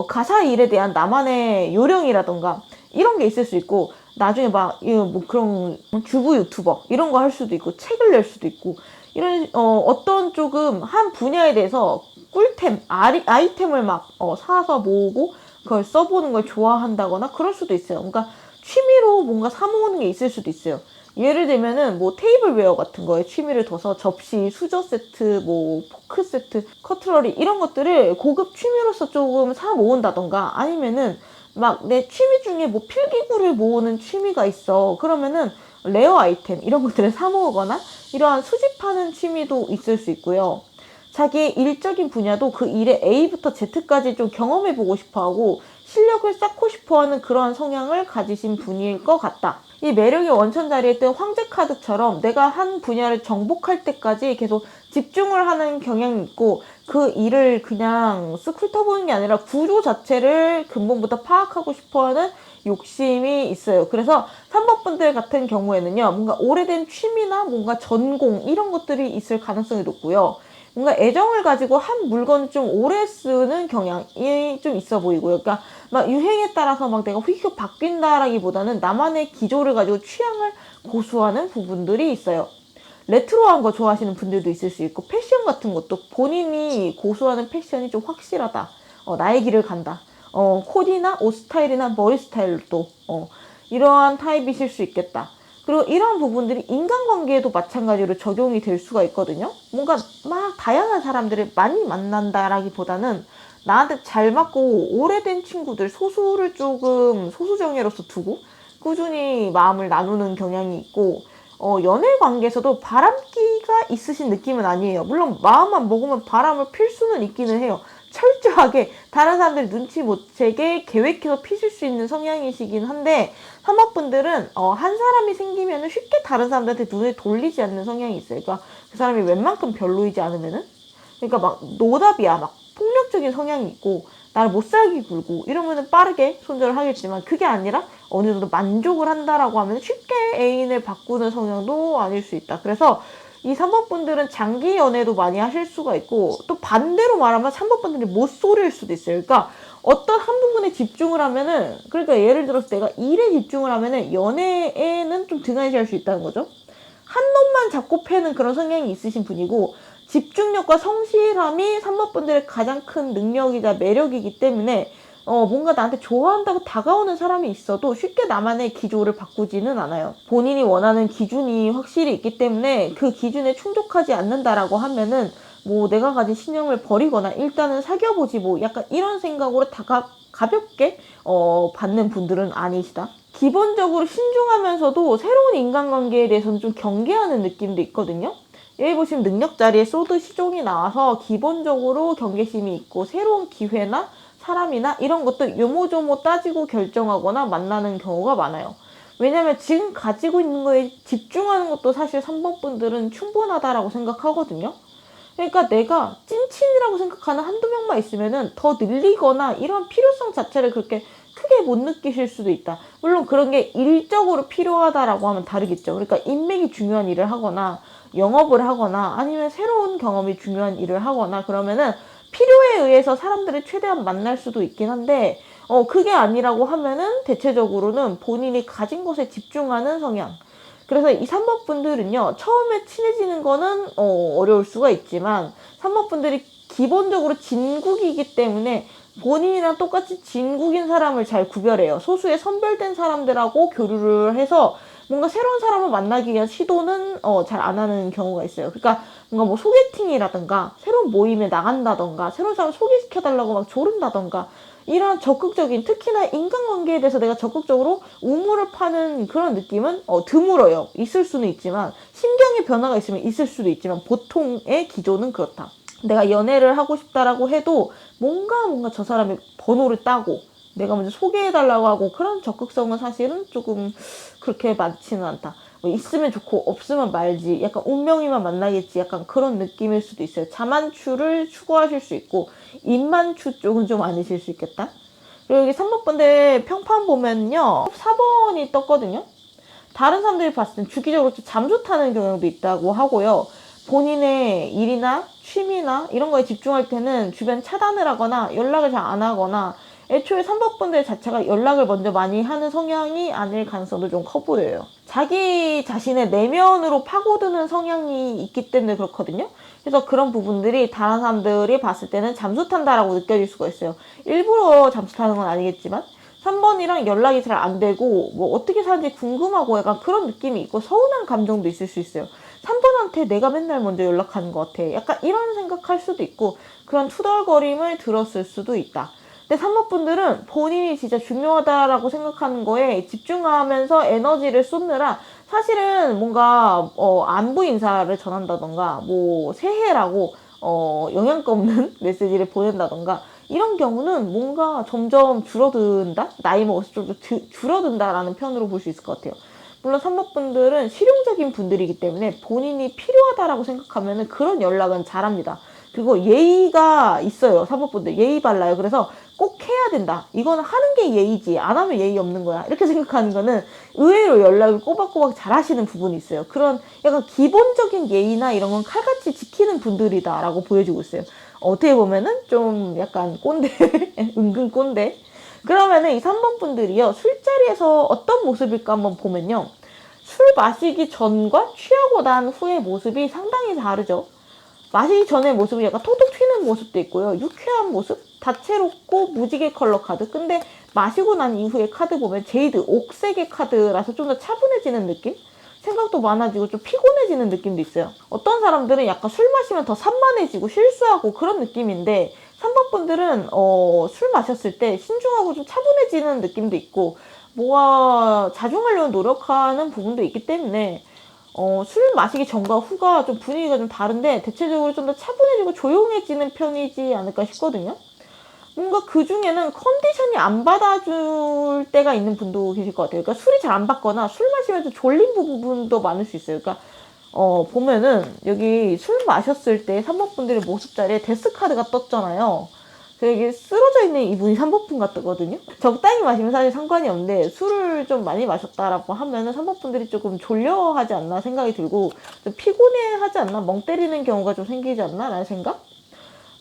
가사 일에 대한 나만의 요령이라던가 이런 게 있을 수 있고 나중에 막 뭐 그런 주부 유튜버 이런 거 할 수도 있고 책을 낼 수도 있고 이런 어떤 조금 한 분야에 대해서 꿀템, 아이템을 막 사서 모으고 그걸 써보는 걸 좋아한다거나 그럴 수도 있어요. 그러니까 취미로 뭔가 사모으는 게 있을 수도 있어요. 예를 들면은 뭐 테이블웨어 같은 거에 취미를 둬서 접시, 수저 세트, 뭐 포크 세트, 커트러리 이런 것들을 고급 취미로서 조금 사 모은다던가 아니면은 막 내 취미 중에 뭐 필기구를 모으는 취미가 있어. 그러면은 레어 아이템 이런 것들을 사 모으거나 이러한 수집하는 취미도 있을 수 있고요. 자기의 일적인 분야도 그 일의 A부터 Z까지 좀 경험해보고 싶어하고 실력을 쌓고 싶어하는 그러한 성향을 가지신 분일 것 같다. 이 매력의 원천 자리에 뜬 황제 카드처럼 내가 한 분야를 정복할 때까지 계속 집중을 하는 경향이 있고 그 일을 그냥 쓱 훑어보는 게 아니라 구조 자체를 근본부터 파악하고 싶어하는 욕심이 있어요. 그래서 3번 분들 같은 경우에는요. 뭔가 오래된 취미나 뭔가 전공 이런 것들이 있을 가능성이 높고요. 뭔가 애정을 가지고 한 물건을 좀 오래 쓰는 경향이 좀 있어 보이고요. 그러니까 막 유행에 따라서 막 내가 휙휙 바뀐다라기보다는 나만의 기조를 가지고 취향을 고수하는 부분들이 있어요. 레트로한 거 좋아하시는 분들도 있을 수 있고 패션 같은 것도 본인이 고수하는 패션이 좀 확실하다. 나의 길을 간다. 코디나 옷 스타일이나 머리 스타일도 이러한 타입이실 수 있겠다. 그리고 이런 부분들이 인간관계에도 마찬가지로 적용이 될 수가 있거든요. 뭔가 막 다양한 사람들을 많이 만난다라기보다는 나한테 잘 맞고 오래된 친구들 소수를 조금 소수정예로서 두고 꾸준히 마음을 나누는 경향이 있고 연애 관계에서도 바람기가 있으신 느낌은 아니에요. 물론 마음만 먹으면 바람을 필 수는 있기는 해요. 철저하게 다른 사람들이 눈치 못 채게 계획해서 피실 수 있는 성향이시긴 한데 3번 분들은 한 사람이 생기면 쉽게 다른 사람들한테 눈을 돌리지 않는 성향이 있어요. 그러니까 그 사람이 웬만큼 별로이지 않으면은 그러니까 막 노답이야. 막 폭력적인 성향이 있고 나를 못살게 굴고 이러면은 빠르게 손절을 하겠지만 그게 아니라 어느 정도 만족을 한다라고 하면 쉽게 애인을 바꾸는 성향도 아닐 수 있다. 그래서 이 3번 분들은 장기 연애도 많이 하실 수가 있고, 또 반대로 말하면 3번 분들이 못소리일 수도 있어요. 그러니까 어떤 한 부분에 집중을 하면은, 그러니까 예를 들어서 내가 일에 집중을 하면은 연애에는 좀 등한시할 수 있다는 거죠. 한 놈만 잡고 패는 그런 성향이 있으신 분이고, 집중력과 성실함이 3번 분들의 가장 큰 능력이자 매력이기 때문에 뭔가 나한테 좋아한다고 다가오는 사람이 있어도 쉽게 나만의 기조를 바꾸지는 않아요. 본인이 원하는 기준이 확실히 있기 때문에 그 기준에 충족하지 않는다라고 하면은 뭐 내가 가진 신념을 버리거나 일단은 사귀어보지 뭐 약간 이런 생각으로 가볍게 받는 분들은 아니시다. 기본적으로 신중하면서도 새로운 인간관계에 대해서는 좀 경계하는 느낌도 있거든요. 여기 보시면 능력 자리에 소드 시종이 나와서 기본적으로 경계심이 있고 새로운 기회나 사람이나 이런 것도 요모조모 따지고 결정하거나 만나는 경우가 많아요. 왜냐면 지금 가지고 있는 거에 집중하는 것도 사실 3번 분들은 충분하다라고 생각하거든요. 그러니까 내가 찐친이라고 생각하는 한두 명만 있으면은 더 늘리거나 이런 필요성 자체를 그렇게 크게 못 느끼실 수도 있다. 물론 그런 게 일적으로 필요하다라고 하면 다르겠죠. 그러니까 인맥이 중요한 일을 하거나 영업을 하거나 아니면 새로운 경험이 중요한 일을 하거나 그러면은 필요에 의해서 사람들을 최대한 만날 수도 있긴 한데 그게 아니라고 하면은 대체적으로는 본인이 가진 것에 집중하는 성향. 그래서 이 3번 분들은요, 처음에 친해지는 거는 어려울 수가 있지만 3번 분들이 기본적으로 진국이기 때문에 본인이랑 똑같이 진국인 사람을 잘 구별해요. 소수의 선별된 사람들하고 교류를 해서 뭔가 새로운 사람을 만나기 위한 시도는 잘 안 하는 경우가 있어요. 그러니까 뭔가 뭐 소개팅이라든가 새로운 모임에 나간다던가 새로운 사람 소개시켜달라고 막 조른다던가 이런 적극적인, 특히나 인간관계에 대해서 내가 적극적으로 우물을 파는 그런 느낌은 드물어요. 있을 수는 있지만 심경의 변화가 있으면 있을 수도 있지만 보통의 기조는 그렇다. 내가 연애를 하고 싶다라고 해도 뭔가 저 사람의 번호를 따고 내가 먼저 소개해달라고 하고 그런 적극성은 사실은 조금 그렇게 많지는 않다. 뭐 있으면 좋고 없으면 말지, 약간 운명이만 만나겠지, 약간 그런 느낌일 수도 있어요. 자만추를 추구하실 수 있고 입만추 쪽은 좀 아니실 수 있겠다. 그리고 여기 3번 번데 평판 보면요, 4번이 떴거든요. 다른 사람들이 봤을 땐 주기적으로 잠수 타는 경향도 있다고 하고요. 본인의 일이나 취미나 이런 거에 집중할 때는 주변 차단을 하거나 연락을 잘 안 하거나 애초에 3번 분들 자체가 연락을 먼저 많이 하는 성향이 아닐 가능성도 좀 커 보여요. 자기 자신의 내면으로 파고드는 성향이 있기 때문에 그렇거든요. 그래서 그런 부분들이 다른 사람들이 봤을 때는 잠수 탄다라고 느껴질 수가 있어요. 일부러 잠수 타는 건 아니겠지만 3번이랑 연락이 잘 안 되고 뭐 어떻게 사는지 궁금하고 약간 그런 느낌이 있고 서운한 감정도 있을 수 있어요. 3번한테 내가 맨날 먼저 연락하는 것 같아. 약간 이런 생각할 수도 있고 그런 투덜거림을 들었을 수도 있다. 근데 3번 분들은 본인이 진짜 중요하다라고 생각하는 거에 집중하면서 에너지를 쏟느라 사실은 뭔가 안부 인사를 전한다던가 뭐 새해라고 영양가 없는 메시지를 보낸다던가 이런 경우는 뭔가 점점 줄어든다? 나이 먹어서 좀 줄어든다라는 편으로 볼 수 있을 것 같아요. 물론 3번 분들은 실용적인 분들이기 때문에 본인이 필요하다라고 생각하면 그런 연락은 잘합니다. 그리고 예의가 있어요. 3번 분들 예의 발라요. 그래서 꼭 해야 된다. 이거는 하는 게 예의지. 안 하면 예의 없는 거야. 이렇게 생각하는 거는 의외로 연락을 꼬박꼬박 잘 하시는 부분이 있어요. 그런 약간 기본적인 예의나 이런 건 칼같이 지키는 분들이다라고 보여주고 있어요. 어떻게 보면은 좀 약간 꼰대, 은근 꼰대. 그러면은 이 3번 분들이요, 술자리에서 어떤 모습일까 한번 보면요. 술 마시기 전과 취하고 난 후의 모습이 상당히 다르죠. 마시기 전의 모습이 약간 톡톡 튀는 모습도 있고요. 유쾌한 모습? 다채롭고 무지개 컬러 카드. 근데 마시고 난 이후의 카드 보면 제이드, 옥색의 카드라서 좀 더 차분해지는 느낌? 생각도 많아지고 좀 피곤해지는 느낌도 있어요. 어떤 사람들은 약간 술 마시면 더 산만해지고 실수하고 그런 느낌인데 3번 분들은 술 마셨을 때 신중하고 좀 차분해지는 느낌도 있고 뭐가 자중하려고 노력하는 부분도 있기 때문에 술 마시기 전과 후가 좀 분위기가 좀 다른데 대체적으로 좀 더 차분해지고 조용해지는 편이지 않을까 싶거든요. 뭔가 그 중에는 컨디션이 안 받아줄 때가 있는 분도 계실 것 같아요. 그러니까 술이 잘 안 받거나 술 마시면서 졸린 부분도 많을 수 있어요. 그러니까 보면은 여기 술 마셨을 때 3번 분들의 모습 자리에 데스 카드가 떴잖아요. 되게 쓰러져 있는 이분이 3번분 같거든요. 적당히 마시면 사실 상관이 없는데 술을 좀 많이 마셨다라고 하면은 3번분들이 조금 졸려하지 않나 생각이 들고 좀 피곤해하지 않나, 멍 때리는 경우가 좀 생기지 않나 라는 생각?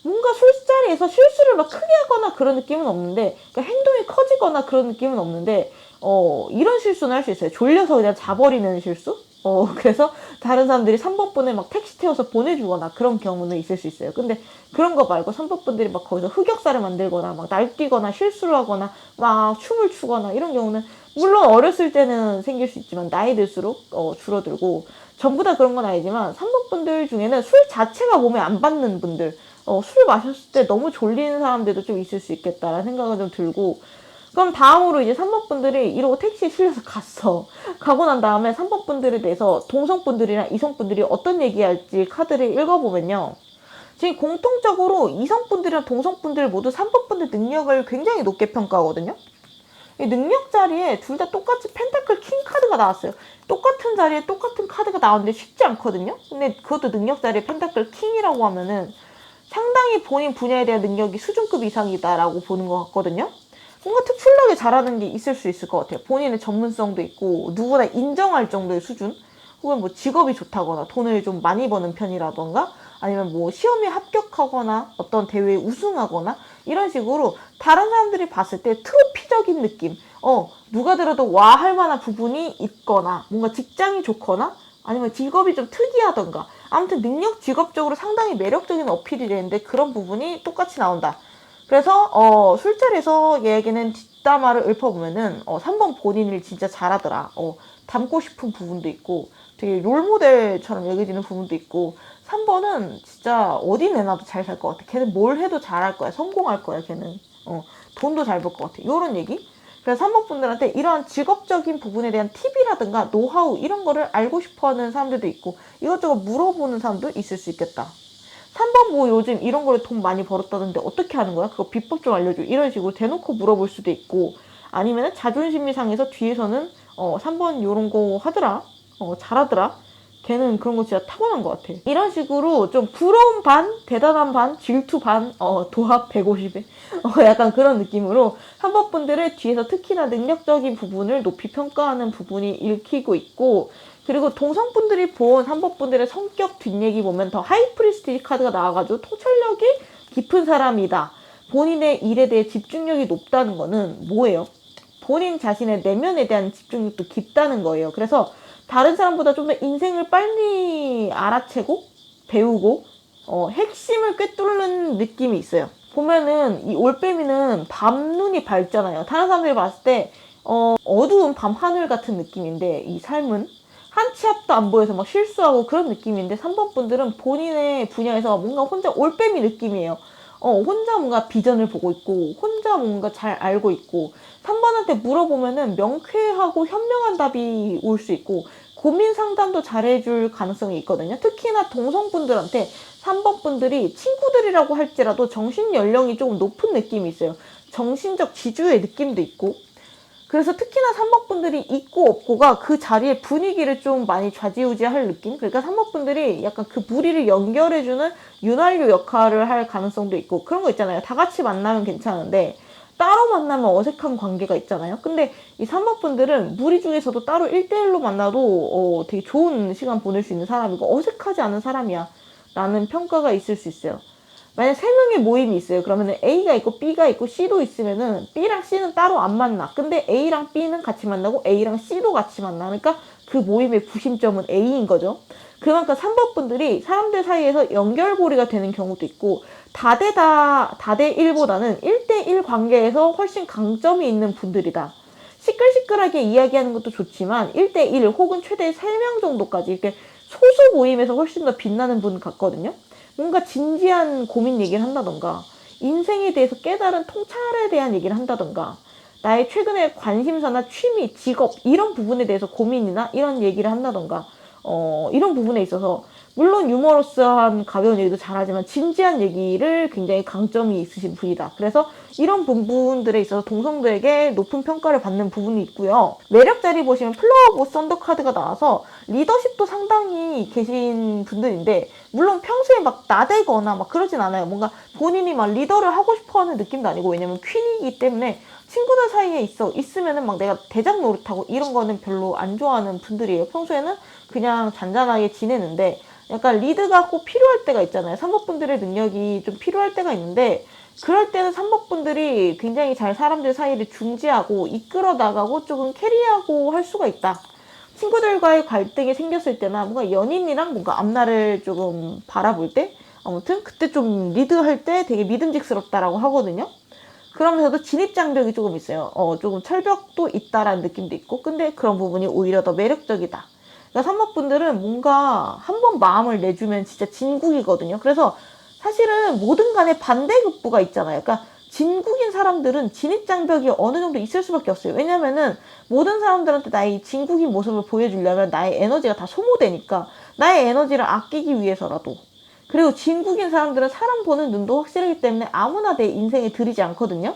뭔가 술자리에서 실수를 막 크게 하거나 그런 느낌은 없는데, 그러니까 행동이 커지거나 그런 느낌은 없는데, 이런 실수는 할 수 있어요. 졸려서 그냥 자버리는 실수? 그래서 다른 사람들이 3번분에 막 택시 태워서 보내주거나 그런 경우는 있을 수 있어요. 근데 그런 거 말고 3번분들이 막 거기서 흑역사를 만들거나 막 날뛰거나 실수를 하거나 막 춤을 추거나 이런 경우는 물론 어렸을 때는 생길 수 있지만 나이 들수록 줄어들고, 전부 다 그런 건 아니지만 3번분들 중에는 술 자체가 몸에 안 받는 분들, 술 마셨을 때 너무 졸리는 사람들도 좀 있을 수 있겠다라는 생각은 좀 들고, 그럼 다음으로 이제 3번분들이 이러고 택시에 실려서 갔어. 가고 난 다음에 3번분들에 대해서 동성분들이랑 이성분들이 어떤 얘기할지 카드를 읽어보면요. 지금 공통적으로 이성분들이랑 동성분들 모두 3번분들 능력을 굉장히 높게 평가하거든요. 이 능력 자리에 둘 다 똑같이 펜타클 킹 카드가 나왔어요. 똑같은 자리에 똑같은 카드가 나오는데 쉽지 않거든요. 근데 그것도 능력 자리에 펜타클 킹이라고 하면은 상당히 본인 분야에 대한 능력이 수준급 이상이다라고 보는 것 같거든요. 뭔가 특출나게 잘하는 게 있을 수 있을 것 같아요. 본인의 전문성도 있고 누구나 인정할 정도의 수준, 혹은 뭐 직업이 좋다거나 돈을 좀 많이 버는 편이라던가, 아니면 뭐 시험에 합격하거나 어떤 대회에 우승하거나 이런 식으로 다른 사람들이 봤을 때 트로피적인 느낌, 누가 들어도 와 할 만한 부분이 있거나, 뭔가 직장이 좋거나 아니면 직업이 좀 특이하던가, 아무튼 능력 직업적으로 상당히 매력적인 어필이 되는데 그런 부분이 똑같이 나온다. 그래서 술자리에서 얘에게는 뒷담화를 읊어보면은 3번 본인을 진짜 잘하더라. 닮고 싶은 부분도 있고 되게 롤모델처럼 여겨지는 부분도 있고, 3번은 진짜 어디 내놔도 잘 살 것 같아. 걔는 뭘 해도 잘할 거야. 성공할 거야. 걔는 돈도 잘 벌 것 같아. 이런 얘기. 그래서 3번 분들한테 이러한 직업적인 부분에 대한 팁이라든가 노하우 이런 거를 알고 싶어하는 사람들도 있고, 이것저것 물어보는 사람도 있을 수 있겠다. 3번 뭐 요즘 이런 거를 돈 많이 벌었다던데 어떻게 하는 거야? 그거 비법 좀 알려줘. 이런 식으로 대놓고 물어볼 수도 있고, 아니면은 자존심이 상해서 뒤에서는 3번 요런 거 하더라. 잘하더라. 걔는 그런 거 진짜 타고난 것 같아. 이런 식으로 좀 부러움 반, 대단한 반, 질투 반, 도합 150에. 약간 그런 느낌으로 3번 분들을 뒤에서 특히나 능력적인 부분을 높이 평가하는 부분이 읽히고 있고, 그리고 동성분들이 본 3번분들의 성격 뒷얘기 보면 더 하이프리스티 카드가 나와가지고 통찰력이 깊은 사람이다. 본인의 일에 대해 집중력이 높다는 거는 뭐예요? 본인 자신의 내면에 대한 집중력도 깊다는 거예요. 그래서 다른 사람보다 좀 더 인생을 빨리 알아채고 배우고 핵심을 꿰뚫는 느낌이 있어요. 보면은 이 올빼미는 밤눈이 밝잖아요. 다른 사람들이 봤을 때 어두운 밤 하늘 같은 느낌인데, 이 삶은 한 치 앞도 안 보여서 막 실수하고 그런 느낌인데, 3번 분들은 본인의 분야에서 뭔가 혼자 올빼미 느낌이에요. 혼자 뭔가 비전을 보고 있고 혼자 뭔가 잘 알고 있고, 3번한테 물어보면은 명쾌하고 현명한 답이 올 수 있고 고민 상담도 잘해줄 가능성이 있거든요. 특히나 동성분들한테 3번 분들이 친구들이라고 할지라도 정신 연령이 조금 높은 느낌이 있어요. 정신적 지주의 느낌도 있고, 그래서 특히나 3번 분들이 있고 없고가 그 자리의 분위기를 좀 많이 좌지우지할 느낌? 그러니까 3번 분들이 약간 그 무리를 연결해주는 윤활유 역할을 할 가능성도 있고, 그런 거 있잖아요. 다 같이 만나면 괜찮은데 따로 만나면 어색한 관계가 있잖아요. 근데 이 3번 분들은 무리 중에서도 따로 1대1로 만나도 되게 좋은 시간 보낼 수 있는 사람이고 어색하지 않은 사람이야 라는 평가가 있을 수 있어요. 만약 3명의 모임이 있어요. 그러면 A가 있고 B가 있고 C도 있으면은 B랑 C는 따로 안 만나. 근데 A랑 B는 같이 만나고 A랑 C도 같이 만나. 그러니까 그 모임의 구심점은 A인 거죠. 그만큼 3번 분들이 사람들 사이에서 연결고리가 되는 경우도 있고, 다대 1보다는 1대1 관계에서 훨씬 강점이 있는 분들이다. 시끌시끌하게 이야기하는 것도 좋지만 1대1 혹은 최대 3명 정도까지 이렇게 소수 모임에서 훨씬 더 빛나는 분 같거든요. 뭔가 진지한 고민 얘기를 한다던가, 인생에 대해서 깨달은 통찰에 대한 얘기를 한다던가, 나의 최근의 관심사나 취미, 직업 이런 부분에 대해서 고민이나 이런 얘기를 한다던가, 이런 부분에 있어서 물론 유머러스한 가벼운 얘기도 잘하지만 진지한 얘기를 굉장히 강점이 있으신 분이다. 그래서 이런 부분들에 있어서 동성들에게 높은 평가를 받는 부분이 있고요. 매력 자리 보시면 플라워 오브 썬더 카드가 나와서 리더십도 상당히 계신 분들인데, 물론 평소에 막 나대거나 막 그러진 않아요. 뭔가 본인이 막 리더를 하고 싶어 하는 느낌도 아니고, 왜냐면 퀸이기 때문에 친구들 사이에 있으면은 막 내가 대장 노릇하고 이런 거는 별로 안 좋아하는 분들이에요. 평소에는 그냥 잔잔하게 지내는데, 약간 리드가 꼭 필요할 때가 있잖아요. 3번분들의 능력이 좀 필요할 때가 있는데, 그럴 때는 3번분들이 굉장히 잘 사람들 사이를 중지하고 이끌어 나가고 조금 캐리하고 할 수가 있다. 친구들과의 갈등이 생겼을 때나 뭔가 연인이랑 뭔가 앞날을 조금 바라볼 때, 아무튼 그때 좀 리드할 때 되게 믿음직스럽다라고 하거든요. 그러면서도 진입장벽이 조금 있어요. 조금 철벽도 있다라는 느낌도 있고, 근데 그런 부분이 오히려 더 매력적이다. 그러니까 3번분들은 뭔가 한번 마음을 내주면 진짜 진국이거든요. 그래서 사실은 모든 간에 반대급부가 있잖아요. 그러니까 진국인 사람들은 진입장벽이 어느 정도 있을 수밖에 없어요. 왜냐면은 모든 사람들한테 나의 진국인 모습을 보여주려면 나의 에너지가 다 소모되니까, 나의 에너지를 아끼기 위해서라도. 그리고 진국인 사람들은 사람 보는 눈도 확실하기 때문에 아무나 내 인생에 들이지 않거든요.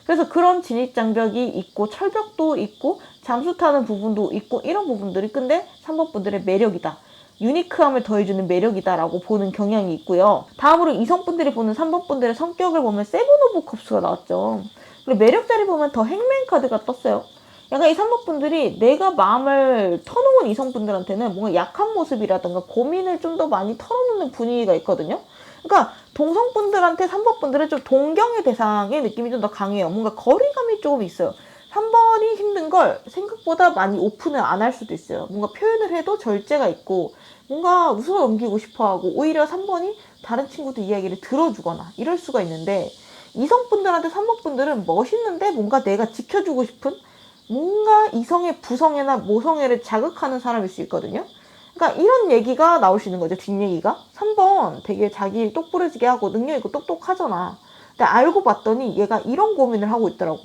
그래서 그런 진입장벽이 있고 철벽도 있고 잠수 타는 부분도 있고 이런 부분들이 근데 3번분들의 매력이다. 유니크함을 더해주는 매력이다라고 보는 경향이 있고요. 다음으로 이성분들이 보는 3번분들의 성격을 보면 세븐 오브 컵스가 나왔죠. 그리고 매력 자리 보면 더 행맨 카드가 떴어요. 약간 이 3번분들이 내가 마음을 터놓은 이성분들한테는 뭔가 약한 모습이라든가 고민을 좀 더 많이 털어놓는 분위기가 있거든요. 그러니까 동성분들한테 3번분들은 좀 동경의 대상의 느낌이 좀 더 강해요. 뭔가 거리감이 조금 있어요. 3번이 힘든 걸 생각보다 많이 오픈을 안 할 수도 있어요. 뭔가 표현을 해도 절제가 있고 뭔가 웃어 넘기고 싶어하고, 오히려 3번이 다른 친구들 이야기를 들어주거나 이럴 수가 있는데, 이성분들한테 3번분들은 멋있는데 뭔가 내가 지켜주고 싶은, 뭔가 이성의 부성애나 모성애를 자극하는 사람일 수 있거든요. 그러니까 이런 얘기가 나올 수 있는 거죠. 뒷얘기가. 3번 되게 자기 똑부러지게 하고 능력 있고 똑똑하잖아. 근데 알고 봤더니 얘가 이런 고민을 하고 있더라고.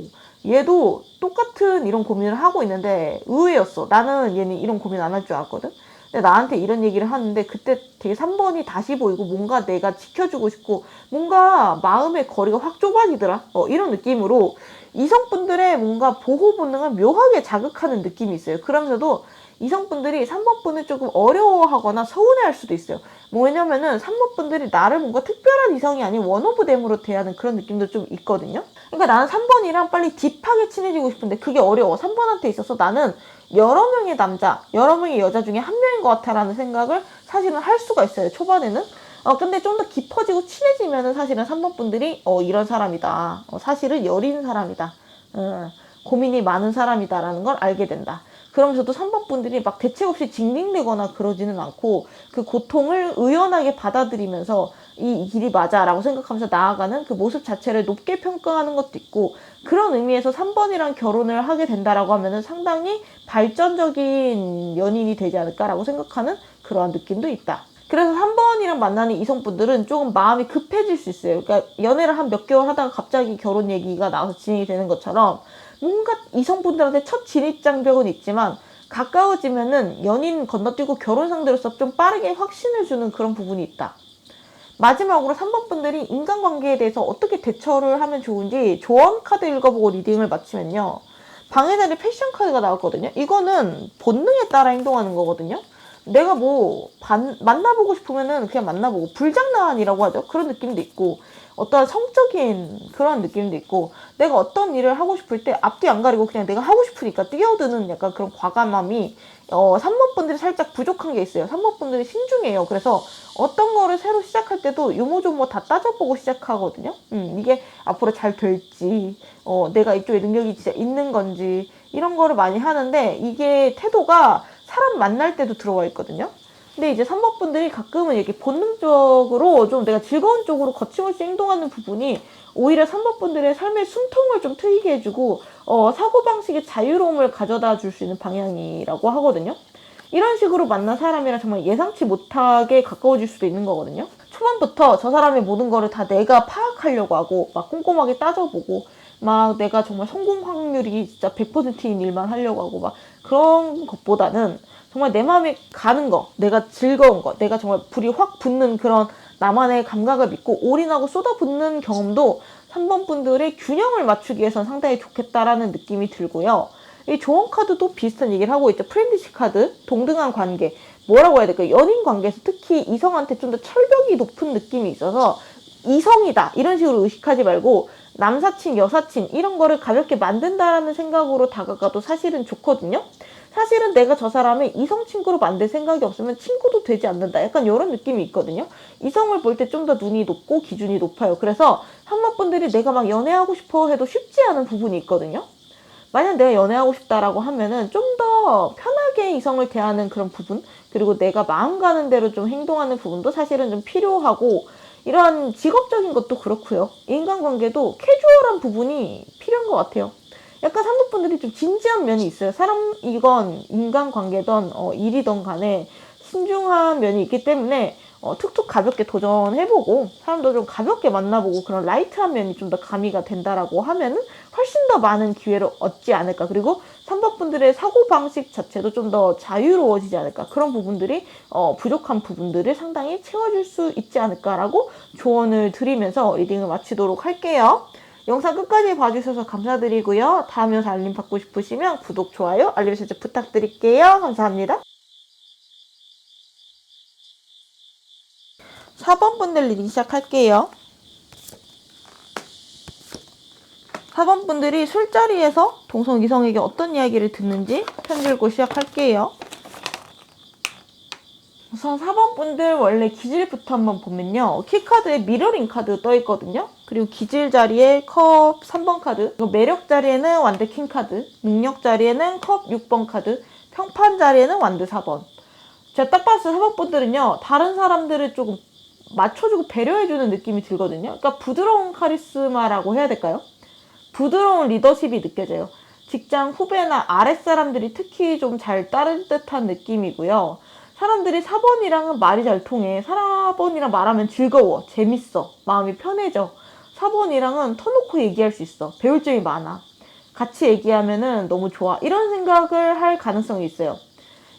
얘도 똑같은 이런 고민을 하고 있는데 의외였어. 나는 얘는 이런 고민 안 할 줄 알았거든. 근데 나한테 이런 얘기를 하는데 그때 되게 3번이 다시 보이고 뭔가 내가 지켜주고 싶고 뭔가 마음의 거리가 확 좁아지더라. 이런 느낌으로 이성분들의 뭔가 보호 본능을 묘하게 자극하는 느낌이 있어요. 그러면서도 이성분들이 3번분을 조금 어려워하거나 서운해할 수도 있어요. 왜냐면은 3번분들이 나를 뭔가 특별한 이성이 아닌 원오브댐으로 대하는 그런 느낌도 좀 있거든요. 그러니까 나는 3번이랑 빨리 딥하게 친해지고 싶은데 그게 어려워. 3번한테 있어서 나는 여러 명의 남자, 여러 명의 여자 중에 한 명인 것 같아라는 생각을 사실은 할 수가 있어요. 초반에는. 근데 좀 더 깊어지고 친해지면은 사실은 3번분들이 이런 사람이다. 사실은 여린 사람이다. 고민이 많은 사람이다라는 걸 알게 된다. 그러면서도 3번분들이 막 대책 없이 징징대거나 그러지는 않고 그 고통을 의연하게 받아들이면서 이 길이 맞아라고 생각하면서 나아가는 그 모습 자체를 높게 평가하는 것도 있고, 그런 의미에서 3번이랑 결혼을 하게 된다라고 하면은 상당히 발전적인 연인이 되지 않을까라고 생각하는 그러한 느낌도 있다. 그래서 3번이랑 만나는 이성분들은 조금 마음이 급해질 수 있어요. 그러니까 연애를 한 몇 개월 하다가 갑자기 결혼 얘기가 나와서 진행이 되는 것처럼 뭔가 이성분들한테 첫 진입장벽은 있지만 가까워지면은 연인 건너뛰고 결혼 상대로서 좀 빠르게 확신을 주는 그런 부분이 있다. 마지막으로 3번분들이 인간관계에 대해서 어떻게 대처를 하면 좋은지 조언 카드 읽어보고 리딩을 마치면요. 방해자리 패션 카드가 나왔거든요. 이거는 본능에 따라 행동하는 거거든요. 내가 만나보고 싶으면은 그냥 만나보고, 불장난이라고 하죠. 그런 느낌도 있고, 어떤 성적인 그런 느낌도 있고, 내가 어떤 일을 하고 싶을 때 앞뒤 안 가리고 그냥 내가 하고 싶으니까 뛰어드는 약간 그런 과감함이 3번분들이 살짝 부족한 게 있어요. 3번분들이 신중해요. 그래서 어떤 거를 새로 시작할 때도 요모조모 다 따져보고 시작하거든요. 이게 앞으로 잘 될지, 내가 이쪽에 능력이 진짜 있는 건지, 이런 거를 많이 하는데, 이게 태도가 사람 만날 때도 들어와 있거든요. 근데 이제 3번분들이 가끔은 이렇게 본능적으로 좀 내가 즐거운 쪽으로 거침없이 행동하는 부분이 오히려 3번분들의 삶의 숨통을 좀 트이게 해주고 사고방식의 자유로움을 가져다 줄 수 있는 방향이라고 하거든요. 이런 식으로 만난 사람이랑 정말 예상치 못하게 가까워질 수도 있는 거거든요. 초반부터 저 사람의 모든 거를 다 내가 파악하려고 하고 막 꼼꼼하게 따져보고 막 내가 정말 성공 확률이 진짜 100%인 일만 하려고 하고 막 그런 것보다는 정말 내 마음에 가는 거, 내가 즐거운 거, 내가 정말 불이 확 붙는 그런 나만의 감각을 믿고 올인하고 쏟아붓는 경험도 3번 분들의 균형을 맞추기 위해서는 상당히 좋겠다라는 느낌이 들고요. 이 조언 카드도 비슷한 얘기를 하고 있죠. 프렌드십 카드, 동등한 관계. 뭐라고 해야 될까요? 연인 관계에서 특히 이성한테 좀 더 철벽이 높은 느낌이 있어서 이성이다 이런 식으로 의식하지 말고 남사친, 여사친 이런 거를 가볍게 만든다라는 생각으로 다가가도 사실은 좋거든요. 사실은 내가 저 사람을 이성 친구로 만들 생각이 없으면 친구도 되지 않는다. 약간 이런 느낌이 있거든요. 이성을 볼 때 좀 더 눈이 높고 기준이 높아요. 그래서 한번분들이 내가 막 연애하고 싶어 해도 쉽지 않은 부분이 있거든요. 만약 내가 연애하고 싶다라고 하면은 좀 더 편하게 이성을 대하는 그런 부분, 그리고 내가 마음 가는 대로 좀 행동하는 부분도 사실은 좀 필요하고, 이러한 직업적인 것도 그렇고요. 인간관계도 캐주얼한 부분이 필요한 것 같아요. 약간 산모분들이 좀 진지한 면이 있어요. 이건 인간관계든 일이든 간에 신중한 면이 있기 때문에 툭툭 가볍게 도전해보고 사람도 좀 가볍게 만나보고 그런 라이트한 면이 좀 더 가미가 된다라고 하면은 훨씬 더 많은 기회를 얻지 않을까. 그리고 3번 분들의 사고방식 자체도 좀 더 자유로워지지 않을까. 그런 부분들이 부족한 부분들을 상당히 채워줄 수 있지 않을까라고 조언을 드리면서 리딩을 마치도록 할게요. 영상 끝까지 봐주셔서 감사드리고요. 다음 영상 알림 받고 싶으시면 구독, 좋아요, 알림 설정 부탁드릴게요. 감사합니다. 4번 분들 리딩 시작할게요. 4번 분들이 술자리에서 동성 이성에게 어떤 이야기를 듣는지 편지 읽고 시작할게요. 우선 4번 분들 원래 기질부터 한번 보면요. 키카드에 미러링 카드 떠있거든요. 그리고 기질 자리에 컵 3번 카드, 매력 자리에는 완드 킹 카드, 능력 자리에는 컵 6번 카드, 평판 자리에는 완드 4번. 제가 딱 봤을 때 4번 분들은요. 다른 사람들을 조금 맞춰주고 배려해주는 느낌이 들거든요. 그러니까 부드러운 카리스마라고 해야 될까요? 부드러운 리더십이 느껴져요. 직장 후배나 아랫사람들이 특히 좀 잘 따를 듯한 느낌이고요. 사람들이 4번이랑은 말이 잘 통해. 4번이랑 말하면 즐거워, 재밌어, 마음이 편해져. 4번이랑은 터놓고 얘기할 수 있어, 배울 점이 많아, 같이 얘기하면은 너무 좋아, 이런 생각을 할 가능성이 있어요.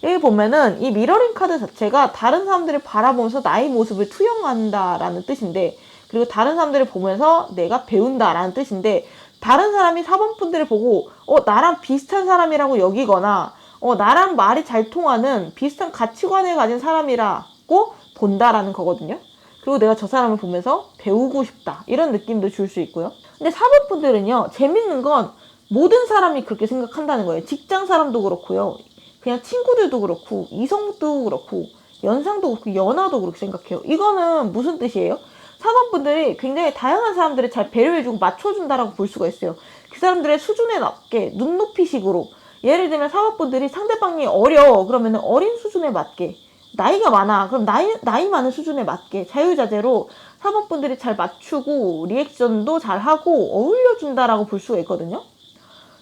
여기 보면은 이 미러링 카드 자체가 다른 사람들을 바라보면서 나의 모습을 투영한다라는 뜻인데, 그리고 다른 사람들을 보면서 내가 배운다라는 뜻인데, 다른 사람이 4번 분들을 보고 나랑 비슷한 사람이라고 여기거나 나랑 말이 잘 통하는 비슷한 가치관을 가진 사람이라고 본다라는 거거든요. 그리고 내가 저 사람을 보면서 배우고 싶다, 이런 느낌도 줄 수 있고요. 근데 4번 분들은요, 재밌는 건 모든 사람이 그렇게 생각한다는 거예요. 직장 사람도 그렇고요, 그냥 친구들도 그렇고, 이성도 그렇고, 연상도 그렇고, 연하도 그렇게 생각해요. 이거는 무슨 뜻이에요? 4번 분들이 굉장히 다양한 사람들을 잘 배려해주고 맞춰준다라고 볼 수가 있어요. 그 사람들의 수준에 맞게 눈높이식으로. 예를 들면 4번 분들이 상대방이 어려 그러면 어린 수준에 맞게, 나이가 많아 그럼 나이 많은 수준에 맞게 자유자재로 4번 분들이 잘 맞추고 리액션도 잘하고 어울려준다라고 볼 수가 있거든요.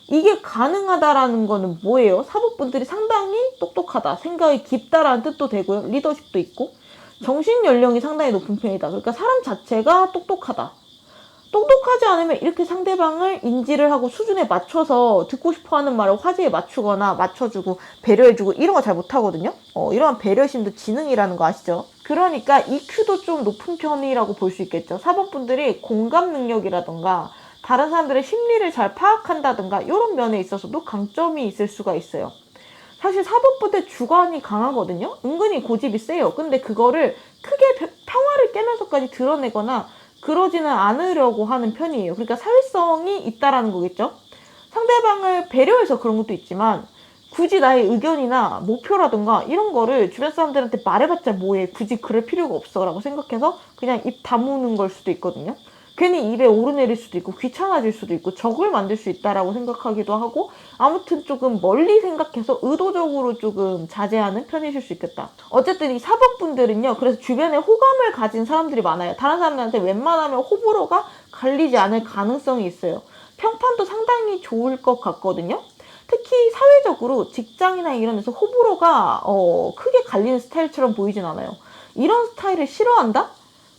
이게 가능하다라는 거는 뭐예요? 4번 분들이 상당히 똑똑하다, 생각이 깊다라는 뜻도 되고요. 리더십도 있고 정신 연령이 상당히 높은 편이다. 그러니까 사람 자체가 똑똑하다. 똑똑하지 않으면 이렇게 상대방을 인지를 하고 수준에 맞춰서 듣고 싶어하는 말을 화제에 맞추거나 맞춰주고 배려해주고 이런 거 잘 못하거든요. 이런 배려심도 지능이라는 거 아시죠? 그러니까 EQ도 좀 높은 편이라고 볼 수 있겠죠. 4번 분들이 공감 능력이라던가 다른 사람들의 심리를 잘 파악한다든가 이런 면에 있어서도 강점이 있을 수가 있어요. 사실 4번 분들 주관이 강하거든요. 은근히 고집이 세요. 근데 그거를 크게 평화를 깨면서까지 드러내거나 그러지는 않으려고 하는 편이에요. 그러니까 사회성이 있다라는 거겠죠. 상대방을 배려해서 그런 것도 있지만 굳이 나의 의견이나 목표라든가 이런 거를 주변 사람들한테 말해봤자 뭐해, 굳이 그럴 필요가 없어 라고 생각해서 그냥 입 다무는 걸 수도 있거든요. 괜히 입에 오르내릴 수도 있고 귀찮아질 수도 있고 적을 만들 수 있다라고 생각하기도 하고, 아무튼 조금 멀리 생각해서 의도적으로 조금 자제하는 편이실 수 있겠다. 어쨌든 이 4번 분들은요, 그래서 주변에 호감을 가진 사람들이 많아요. 다른 사람들한테 웬만하면 호불호가 갈리지 않을 가능성이 있어요. 평판도 상당히 좋을 것 같거든요. 특히 사회적으로 직장이나 이런 데서 호불호가 크게 갈리는 스타일처럼 보이진 않아요. 이런 스타일을 싫어한다?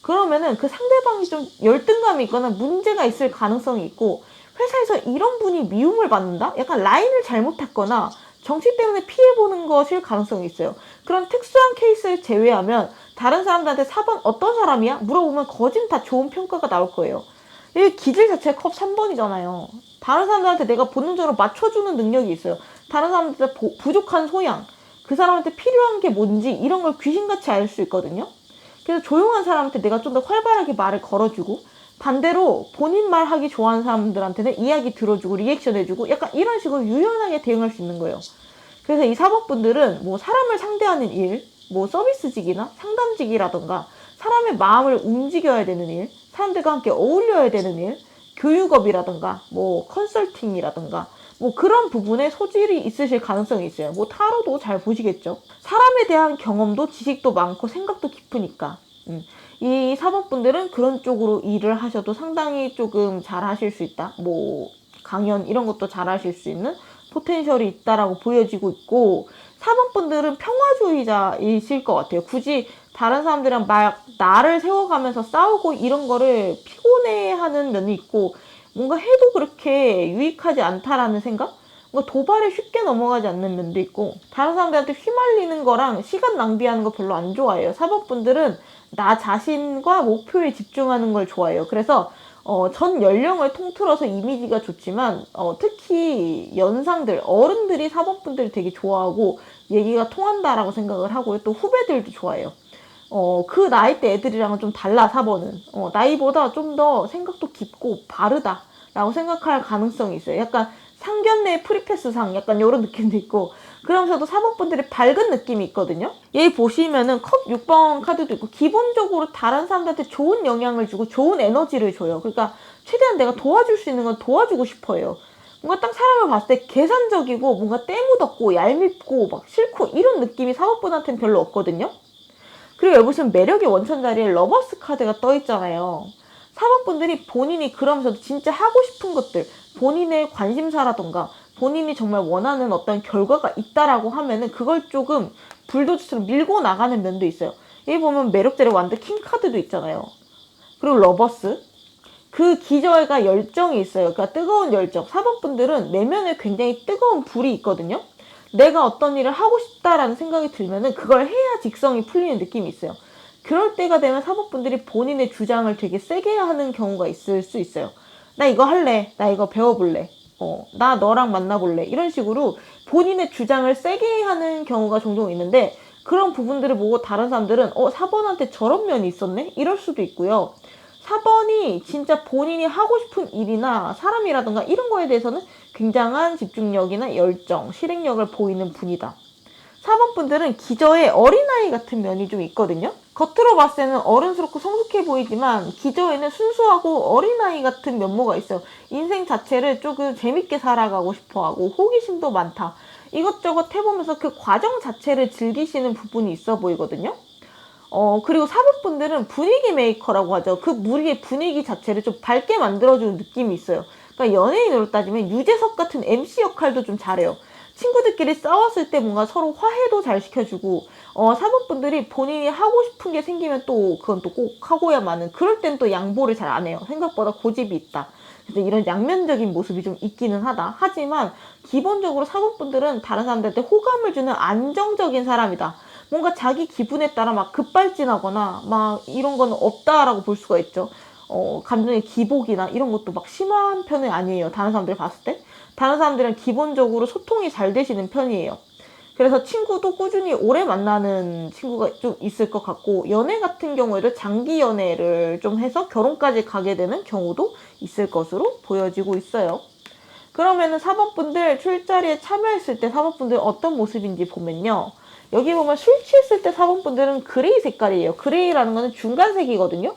그러면은 그 상대방이 좀 열등감이 있거나 문제가 있을 가능성이 있고, 회사에서 이런 분이 미움을 받는다? 약간 라인을 잘못했거나 정치 때문에 피해보는 것일 가능성이 있어요. 그런 특수한 케이스를 제외하면 다른 사람들한테 4번 어떤 사람이야? 물어보면 거진 다 좋은 평가가 나올 거예요. 이 기질 자체가 컵 3번이잖아요. 다른 사람들한테 내가 본능적으로 맞춰주는 능력이 있어요. 다른 사람한테 부족한 소양, 그 사람한테 필요한 게 뭔지 이런 걸 귀신같이 알 수 있거든요. 그래서 조용한 사람한테 내가 좀 더 활발하게 말을 걸어주고, 반대로 본인 말 하기 좋아하는 사람들한테는 이야기 들어주고 리액션 해주고 약간 이런 식으로 유연하게 대응할 수 있는 거예요. 그래서 이 4번분들은 뭐 사람을 상대하는 일, 뭐 서비스직이나 상담직이라던가 사람의 마음을 움직여야 되는 일, 사람들과 함께 어울려야 되는 일, 교육업이라던가 뭐 컨설팅이라던가 뭐 그런 부분에 소질이 있으실 가능성이 있어요. 뭐 타로도 잘 보시겠죠. 사람에 대한 경험도 지식도 많고 생각도 깊으니까 이 4번분들은 그런 쪽으로 일을 하셔도 상당히 조금 잘 하실 수 있다. 뭐 강연 이런 것도 잘 하실 수 있는 포텐셜이 있다라고 보여지고 있고, 4번분들은 평화주의자이실 것 같아요. 굳이 다른 사람들이랑 막 나를 세워가면서 싸우고 이런 거를 피곤해하는 면이 있고, 뭔가 해도 그렇게 유익하지 않다라는 생각? 뭔가 도발에 쉽게 넘어가지 않는 면도 있고, 다른 사람들한테 휘말리는 거랑 시간 낭비하는 거 별로 안 좋아해요. 4번분들은 나 자신과 목표에 집중하는 걸 좋아해요. 그래서 전 연령을 통틀어서 이미지가 좋지만 특히 연상들, 어른들이 4번분들이 되게 좋아하고 얘기가 통한다라고 생각을 하고요. 또 후배들도 좋아해요. 그 나이대 애들이랑은 좀 달라, 4번은. 나이보다 좀 더 생각도 깊고 바르다라고 생각할 가능성이 있어요. 약간 상견례 프리패스상 약간 이런 느낌도 있고, 그러면서도 4번분들이 밝은 느낌이 있거든요. 얘 보시면은 컵 6번 카드도 있고, 기본적으로 다른 사람들한테 좋은 영향을 주고 좋은 에너지를 줘요. 그러니까 최대한 내가 도와줄 수 있는 건 도와주고 싶어요. 뭔가 딱 사람을 봤을 때 계산적이고 뭔가 때묻었고 얄밉고 막 싫고 이런 느낌이 4번분한테는 별로 없거든요. 그리고 여기 보시면 매력의 원천 자리에 러버스 카드가 떠 있잖아요. 4번분들이 본인이 그러면서도 진짜 하고 싶은 것들, 본인의 관심사라던가 본인이 정말 원하는 어떤 결과가 있다라고 하면은 그걸 조금 불도저처럼 밀고 나가는 면도 있어요. 여기 보면 매력자리 완드 킹 카드도 있잖아요. 그리고 러버스. 그 기저가 열정이 있어요. 그러니까 뜨거운 열정. 4번분들은 내면에 굉장히 뜨거운 불이 있거든요. 내가 어떤 일을 하고 싶다라는 생각이 들면은 그걸 해야 직성이 풀리는 느낌이 있어요. 그럴 때가 되면 4번분들이 본인의 주장을 되게 세게 하는 경우가 있을 수 있어요. 나 이거 할래. 나 이거 배워볼래. 나 너랑 만나볼래. 이런 식으로 본인의 주장을 세게 하는 경우가 종종 있는데, 그런 부분들을 보고 다른 사람들은 4번한테 저런 면이 있었네? 이럴 수도 있고요. 4번이 진짜 본인이 하고 싶은 일이나 사람이라든가 이런 거에 대해서는 굉장한 집중력이나 열정, 실행력을 보이는 분이다. 4번분들은 기저에 어린아이 같은 면이 좀 있거든요. 겉으로 봤을 때는 어른스럽고 성숙해 보이지만 기저에는 순수하고 어린아이 같은 면모가 있어요. 인생 자체를 조금 재밌게 살아가고 싶어하고 호기심도 많다. 이것저것 해보면서 그 과정 자체를 즐기시는 부분이 있어 보이거든요. 그리고 4번분들은 분위기 메이커라고 하죠. 그 무리의 분위기 자체를 좀 밝게 만들어주는 느낌이 있어요. 그러니까 연예인으로 따지면 유재석 같은 MC 역할도 좀 잘해요. 친구들끼리 싸웠을 때 뭔가 서로 화해도 잘 시켜주고, 4번분들이 본인이 하고 싶은 게 생기면 또 그건 또 꼭 하고야만은, 그럴 땐 또 양보를 잘 안 해요. 생각보다 고집이 있다. 그래서 이런 양면적인 모습이 좀 있기는 하다. 하지만 기본적으로 4번분들은 다른 사람들한테 호감을 주는 안정적인 사람이다. 뭔가 자기 기분에 따라 막 급발진하거나 막 이런 건 없다라고 볼 수가 있죠. 감정의 기복이나 이런 것도 막 심한 편은 아니에요. 다른 사람들이 봤을 때. 다른 사람들은 기본적으로 소통이 잘 되시는 편이에요. 그래서 친구도 꾸준히 오래 만나는 친구가 좀 있을 것 같고, 연애 같은 경우에도 장기 연애를 좀 해서 결혼까지 가게 되는 경우도 있을 것으로 보여지고 있어요. 그러면은 4번분들 술자리에 참여했을 때 4번분들 어떤 모습인지 보면요. 여기 보면 술 취했을 때 4번분들은 그레이 색깔이에요. 그레이라는 거는 중간색이거든요.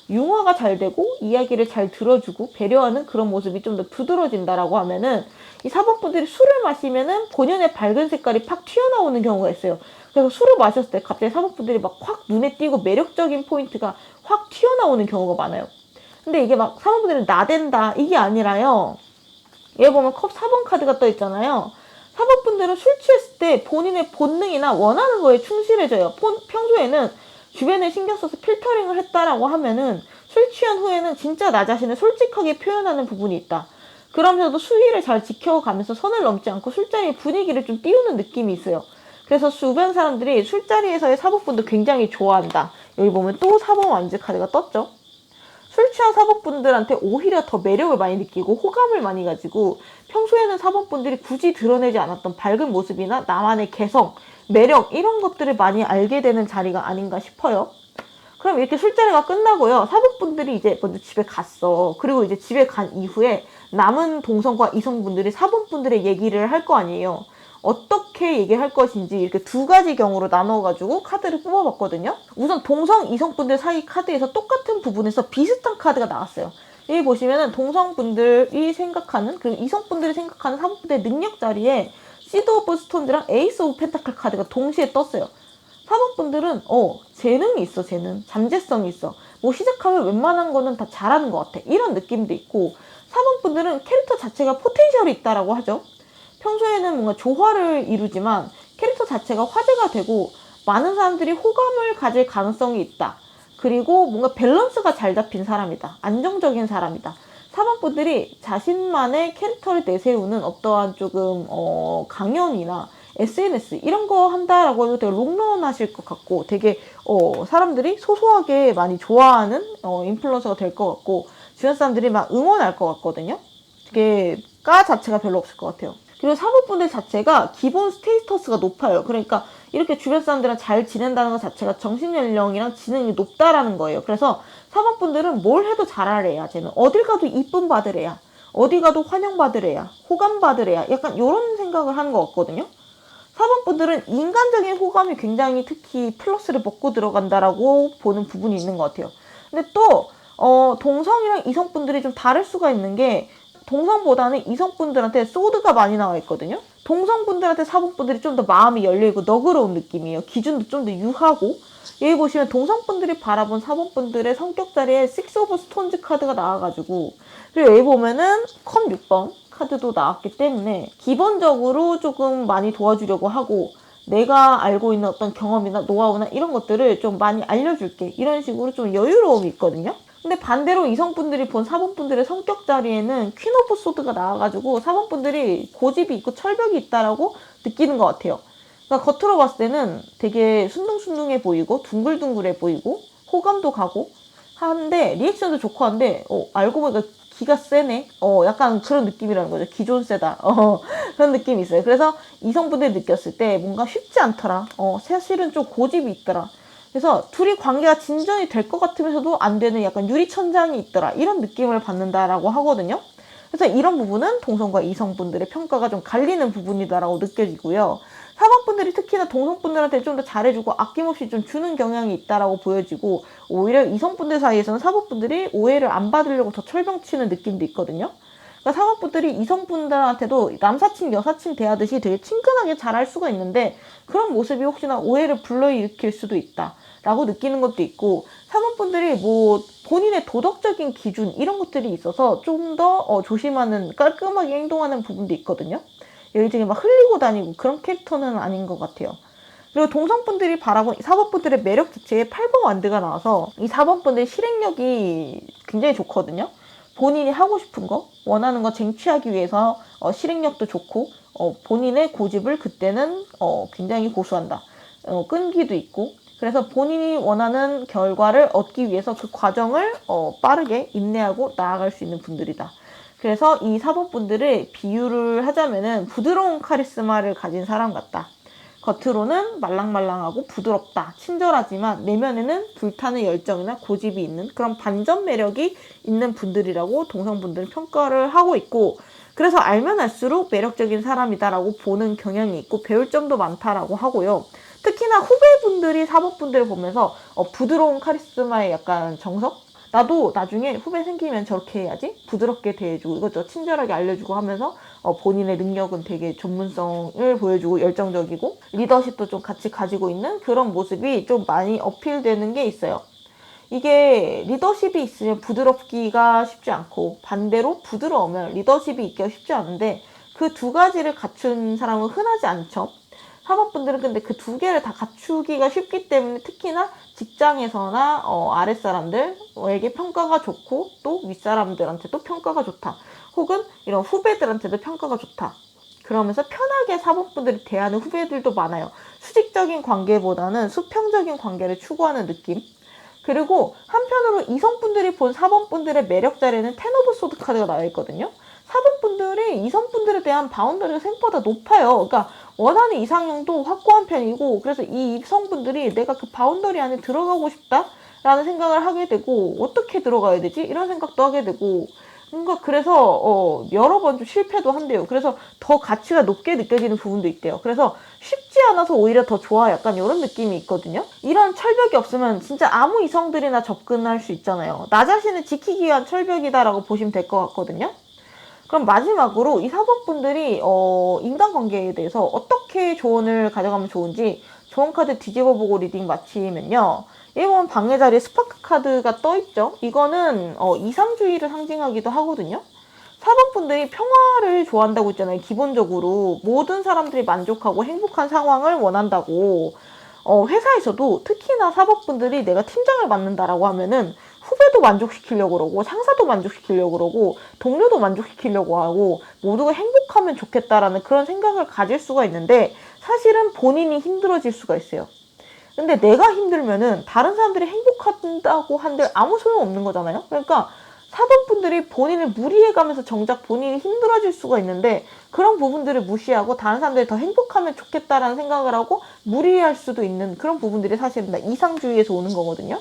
융화가 잘 되고 이야기를 잘 들어주고 배려하는 그런 모습이 좀 더 부드러워진다라고 하면은, 이 4번분들이 술을 마시면은 본연의 밝은 색깔이 팍 튀어나오는 경우가 있어요. 그래서 술을 마셨을 때 갑자기 4번분들이 막 확 눈에 띄고 매력적인 포인트가 확 튀어나오는 경우가 많아요. 근데 이게 막 4번분들은 나댄다 이게 아니라요. 얘 보면 컵 4번 카드가 떠 있잖아요. 4번분들은 술 취했을 때 본인의 본능이나 원하는 거에 충실해져요. 평소에는 주변에 신경 써서 필터링을 했다라고 하면은 술 취한 후에는 진짜 나 자신을 솔직하게 표현하는 부분이 있다. 그러면서도 수위를 잘 지켜가면서 선을 넘지 않고 술자리 분위기를 좀 띄우는 느낌이 있어요. 그래서 주변 사람들이 술자리에서의 4번분도 굉장히 좋아한다. 여기 보면 또 4번 완즈 카드가 떴죠. 술 취한 사법분들한테 오히려 더 매력을 많이 느끼고 호감을 많이 가지고 평소에는 사법분들이 굳이 드러내지 않았던 밝은 모습이나 나만의 개성, 매력 이런 것들을 많이 알게 되는 자리가 아닌가 싶어요. 그럼 이렇게 술자리가 끝나고요. 사법분들이 이제 먼저 집에 갔어. 그리고 이제 집에 간 이후에 남은 동성과 이성분들이 사법분들의 얘기를 할 거 아니에요. 어떻게 얘기할 것인지 이렇게 두 가지 경우로 나눠가지고 카드를 뽑아봤거든요. 우선 동성, 이성분들 사이 카드에서 똑같은 부분에서 비슷한 카드가 나왔어요. 여기 보시면은 동성분들이 생각하는, 그리고 이성분들이 생각하는 사법분들의 능력 자리에 시드 오브 스톤즈랑 에이스 오브 펜타클 카드가 동시에 떴어요. 사법분들은 재능이 있어. 재능, 잠재성이 있어. 뭐 시작하면 웬만한 거는 다 잘하는 것 같아, 이런 느낌도 있고, 사법분들은 캐릭터 자체가 포텐셜이 있다라고 하죠. 평소에는 뭔가 조화를 이루지만 캐릭터 자체가 화제가 되고 많은 사람들이 호감을 가질 가능성이 있다. 그리고 뭔가 밸런스가 잘 잡힌 사람이다. 안정적인 사람이다. 사법분들이 자신만의 캐릭터를 내세우는 어떠한 조금 강연이나 SNS 이런 거 한다라고 해도 되게 롱런 하실 것 같고, 되게 사람들이 소소하게 많이 좋아하는 인플루언서가 될 것 같고, 주변 사람들이 막 응원할 것 같거든요. 되게 까 자체가 별로 없을 것 같아요. 그리고 사법분들 자체가 기본 스테이터스가 높아요. 그러니까 이렇게 주변 사람들이랑 잘 지낸다는 것 자체가 정신연령이랑 지능이 높다라는 거예요. 그래서 사법분들은 뭘 해도 잘하래야. 쟤는 어딜 가도 이쁨 받으래야, 어디 가도 환영받으래야, 호감 받으래야, 약간 이런 생각을 하는 것 같거든요. 사법분들은 인간적인 호감이 굉장히 특히 플러스를 먹고 들어간다라고 보는 부분이 있는 것 같아요. 근데 또 동성이랑 이성분들이 좀 다를 수가 있는 게, 동성보다는 이성분들한테 소드가 많이 나와 있거든요. 동성분들한테 사법분들이 좀 더 마음이 열려있고 너그러운 느낌이에요. 기준도 좀 더 유하고. 여기 보시면 동성분들이 바라본 사법분들의 성격 자리에 6 오브 스톤즈 카드가 나와가지고, 그리고 여기 보면은 컵 6번 카드도 나왔기 때문에 기본적으로 조금 많이 도와주려고 하고, 내가 알고 있는 어떤 경험이나 노하우나 이런 것들을 좀 많이 알려줄게, 이런 식으로 좀 여유로움이 있거든요. 근데 반대로 이성분들이 본 사범분들의 성격 자리에는 퀸 오브 소드가 나와가지고 사범분들이 고집이 있고 철벽이 있다라고 느끼는 것 같아요. 그러니까 겉으로 봤을 때는 되게 순둥순둥해 보이고 둥글둥글해 보이고 호감도 가고 하는데, 리액션도 좋고 한데 알고 보니까 기가 세네. 약간 그런 느낌이라는 거죠. 기 좀 세다. 그런 느낌이 있어요. 그래서 이성분들이 느꼈을 때 뭔가 쉽지 않더라. 사실은 좀 고집이 있더라. 그래서 둘이 관계가 진전이 될 것 같으면서도 안 되는 약간 유리천장이 있더라, 이런 느낌을 받는다라고 하거든요. 그래서 이런 부분은 동성과 이성분들의 평가가 좀 갈리는 부분이다라고 느껴지고요. 사방분들이 특히나 동성분들한테 좀 더 잘해주고 아낌없이 좀 주는 경향이 있다라고 보여지고, 오히려 이성분들 사이에서는 사법분들이 오해를 안 받으려고 더 철병치는 느낌도 있거든요. 그러니까 사법분들이 이성분들한테도 남사친 여사친 대하듯이 되게 친근하게 잘할 수가 있는데, 그런 모습이 혹시나 오해를 불러일으킬 수도 있다 라고 느끼는 것도 있고, 사법분들이 뭐 본인의 도덕적인 기준 이런 것들이 있어서 좀 더 조심하는, 깔끔하게 행동하는 부분도 있거든요. 예를 들면 막 흘리고 다니고 그런 캐릭터는 아닌 것 같아요. 그리고 동성분들이 바라본 사법분들의 매력 자체에 8번 완드가 나와서 이 사법분들의 실행력이 굉장히 좋거든요. 본인이 하고 싶은 거, 원하는 거 쟁취하기 위해서 실행력도 좋고, 본인의 고집을 그때는 굉장히 고수한다. 끈기도 있고, 그래서 본인이 원하는 결과를 얻기 위해서 그 과정을 빠르게 인내하고 나아갈 수 있는 분들이다. 그래서 이 사법분들을 비유를 하자면은 부드러운 카리스마를 가진 사람 같다. 겉으로는 말랑말랑하고 부드럽다, 친절하지만 내면에는 불타는 열정이나 고집이 있는 그런 반전 매력이 있는 분들이라고 동성분들은 평가를 하고 있고, 그래서 알면 알수록 매력적인 사람이다라고 보는 경향이 있고 배울 점도 많다라고 하고요. 특히나 후배분들이 사법분들을 보면서 부드러운 카리스마의 약간 정석? 나도 나중에 후배 생기면 저렇게 해야지, 부드럽게 대해주고 이것저것 친절하게 알려주고 하면서 본인의 능력은 되게 전문성을 보여주고 열정적이고 리더십도 좀 같이 가지고 있는 그런 모습이 좀 많이 어필되는 게 있어요. 이게 리더십이 있으면 부드럽기가 쉽지 않고, 반대로 부드러우면 리더십이 있기가 쉽지 않은데, 그 두 가지를 갖춘 사람은 흔하지 않죠. 사법분들은 근데 그 두 개를 다 갖추기가 쉽기 때문에 특히나 직장에서나 아랫사람들에게 평가가 좋고, 또 윗사람들한테도 평가가 좋다, 혹은 이런 후배들한테도 평가가 좋다, 그러면서 편하게 사법분들이 대하는 후배들도 많아요. 수직적인 관계보다는 수평적인 관계를 추구하는 느낌. 그리고 한편으로 이성분들이 본 4번 분들의 매력 자리에는 텐 오브 소드 카드가 나와 있거든요. 4번 분들이 이성분들에 대한 바운더리가 생각보다 높아요. 그러니까 원하는 이상형도 확고한 편이고, 그래서 이 이성분들이 내가 그 바운더리 안에 들어가고 싶다 라는 생각을 하게 되고, 어떻게 들어가야 되지? 이런 생각도 하게 되고, 뭔가 그래서 여러 번 좀 실패도 한대요. 그래서 더 가치가 높게 느껴지는 부분도 있대요. 그래서 쉽지 않아서 오히려 더 좋아, 약간 이런 느낌이 있거든요. 이런 철벽이 없으면 진짜 아무 이성들이나 접근할 수 있잖아요. 나 자신을 지키기 위한 철벽이다라고 보시면 될 것 같거든요. 그럼 마지막으로 이 사법분들이 인간관계에 대해서 어떻게 조언을 가져가면 좋은지 조언 카드 뒤집어보고 리딩 마치면요. 1번 방해 자리에 스파크 카드가 떠있죠. 이거는 이상주의를 상징하기도 하거든요. 사법분들이 평화를 좋아한다고 했잖아요. 기본적으로 모든 사람들이 만족하고 행복한 상황을 원한다고. 회사에서도 특히나 사법분들이 내가 팀장을 맡는다라고 하면은 후배도 만족시키려고 그러고, 상사도 만족시키려고 그러고, 동료도 만족시키려고 하고, 모두가 행복하면 좋겠다라는 그런 생각을 가질 수가 있는데, 사실은 본인이 힘들어질 수가 있어요. 근데 내가 힘들면은 다른 사람들이 행복한다고 한들 아무 소용없는 거잖아요. 그러니까 사법분들이 본인을 무리해가면서 정작 본인이 힘들어질 수가 있는데, 그런 부분들을 무시하고 다른 사람들이 더 행복하면 좋겠다라는 생각을 하고 무리할 수도 있는 그런 부분들이 사실은 다 이상주의에서 오는 거거든요.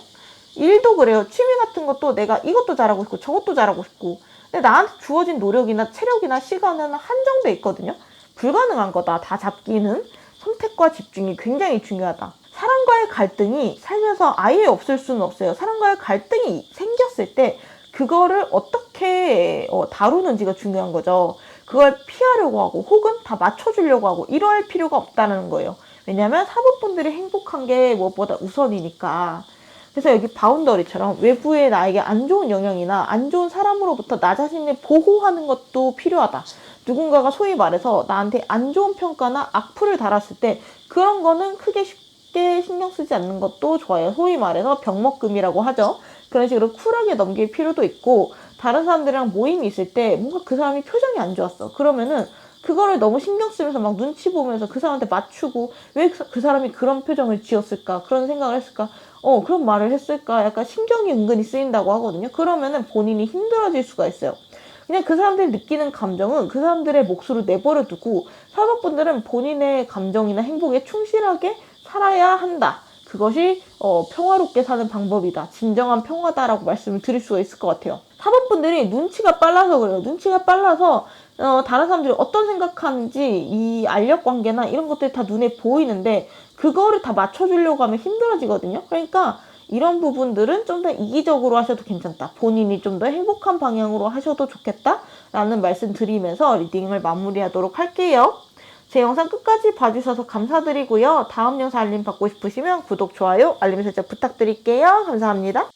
일도 그래요. 취미 같은 것도 내가 이것도 잘하고 싶고 저것도 잘하고 싶고, 근데 나한테 주어진 노력이나 체력이나 시간은 한정돼 있거든요. 불가능한 거다. 다 잡기는 선택과 집중이 굉장히 중요하다. 사람과의 갈등이 살면서 아예 없을 수는 없어요. 사람과의 갈등이 생겼을 때 그거를 어떻게 다루는지가 중요한 거죠. 그걸 피하려고 하고 혹은 다 맞춰주려고 하고 이럴 필요가 없다는 거예요. 왜냐하면 사법분들이 행복한 게 무엇보다 우선이니까. 그래서 여기 바운더리처럼 외부에 나에게 안 좋은 영향이나 안 좋은 사람으로부터 나 자신을 보호하는 것도 필요하다. 누군가가 소위 말해서 나한테 안 좋은 평가나 악플을 달았을 때 그런 거는 크게 쉽게 신경 쓰지 않는 것도 좋아요. 소위 말해서 병먹금이라고 하죠. 그런 식으로 쿨하게 넘길 필요도 있고, 다른 사람들이랑 모임이 있을 때 뭔가 그 사람이 표정이 안 좋았어. 그러면은 그거를 너무 신경 쓰면서 막 눈치 보면서 그 사람한테 맞추고 왜 그 사람이 그런 표정을 지었을까? 그런 생각을 했을까? 그런 말을 했을까? 약간 신경이 은근히 쓰인다고 하거든요. 그러면은 본인이 힘들어질 수가 있어요. 그냥 그 사람들이 느끼는 감정은 그 사람들의 몫으로 내버려 두고, 사업분들은 본인의 감정이나 행복에 충실하게 살아야 한다. 그것이 평화롭게 사는 방법이다. 진정한 평화다라고 말씀을 드릴 수가 있을 것 같아요. 사법분들이 눈치가 빨라서 그래요. 눈치가 빨라서 다른 사람들이 어떤 생각하는지 이 알력관계나 이런 것들이 다 눈에 보이는데 그거를 다 맞춰주려고 하면 힘들어지거든요. 그러니까 이런 부분들은 좀 더 이기적으로 하셔도 괜찮다. 본인이 좀 더 행복한 방향으로 하셔도 좋겠다 라는 말씀 드리면서 리딩을 마무리하도록 할게요. 제 영상 끝까지 봐주셔서 감사드리고요. 다음 영상 알림 받고 싶으시면 구독, 좋아요, 알림 설정 부탁드릴게요. 감사합니다.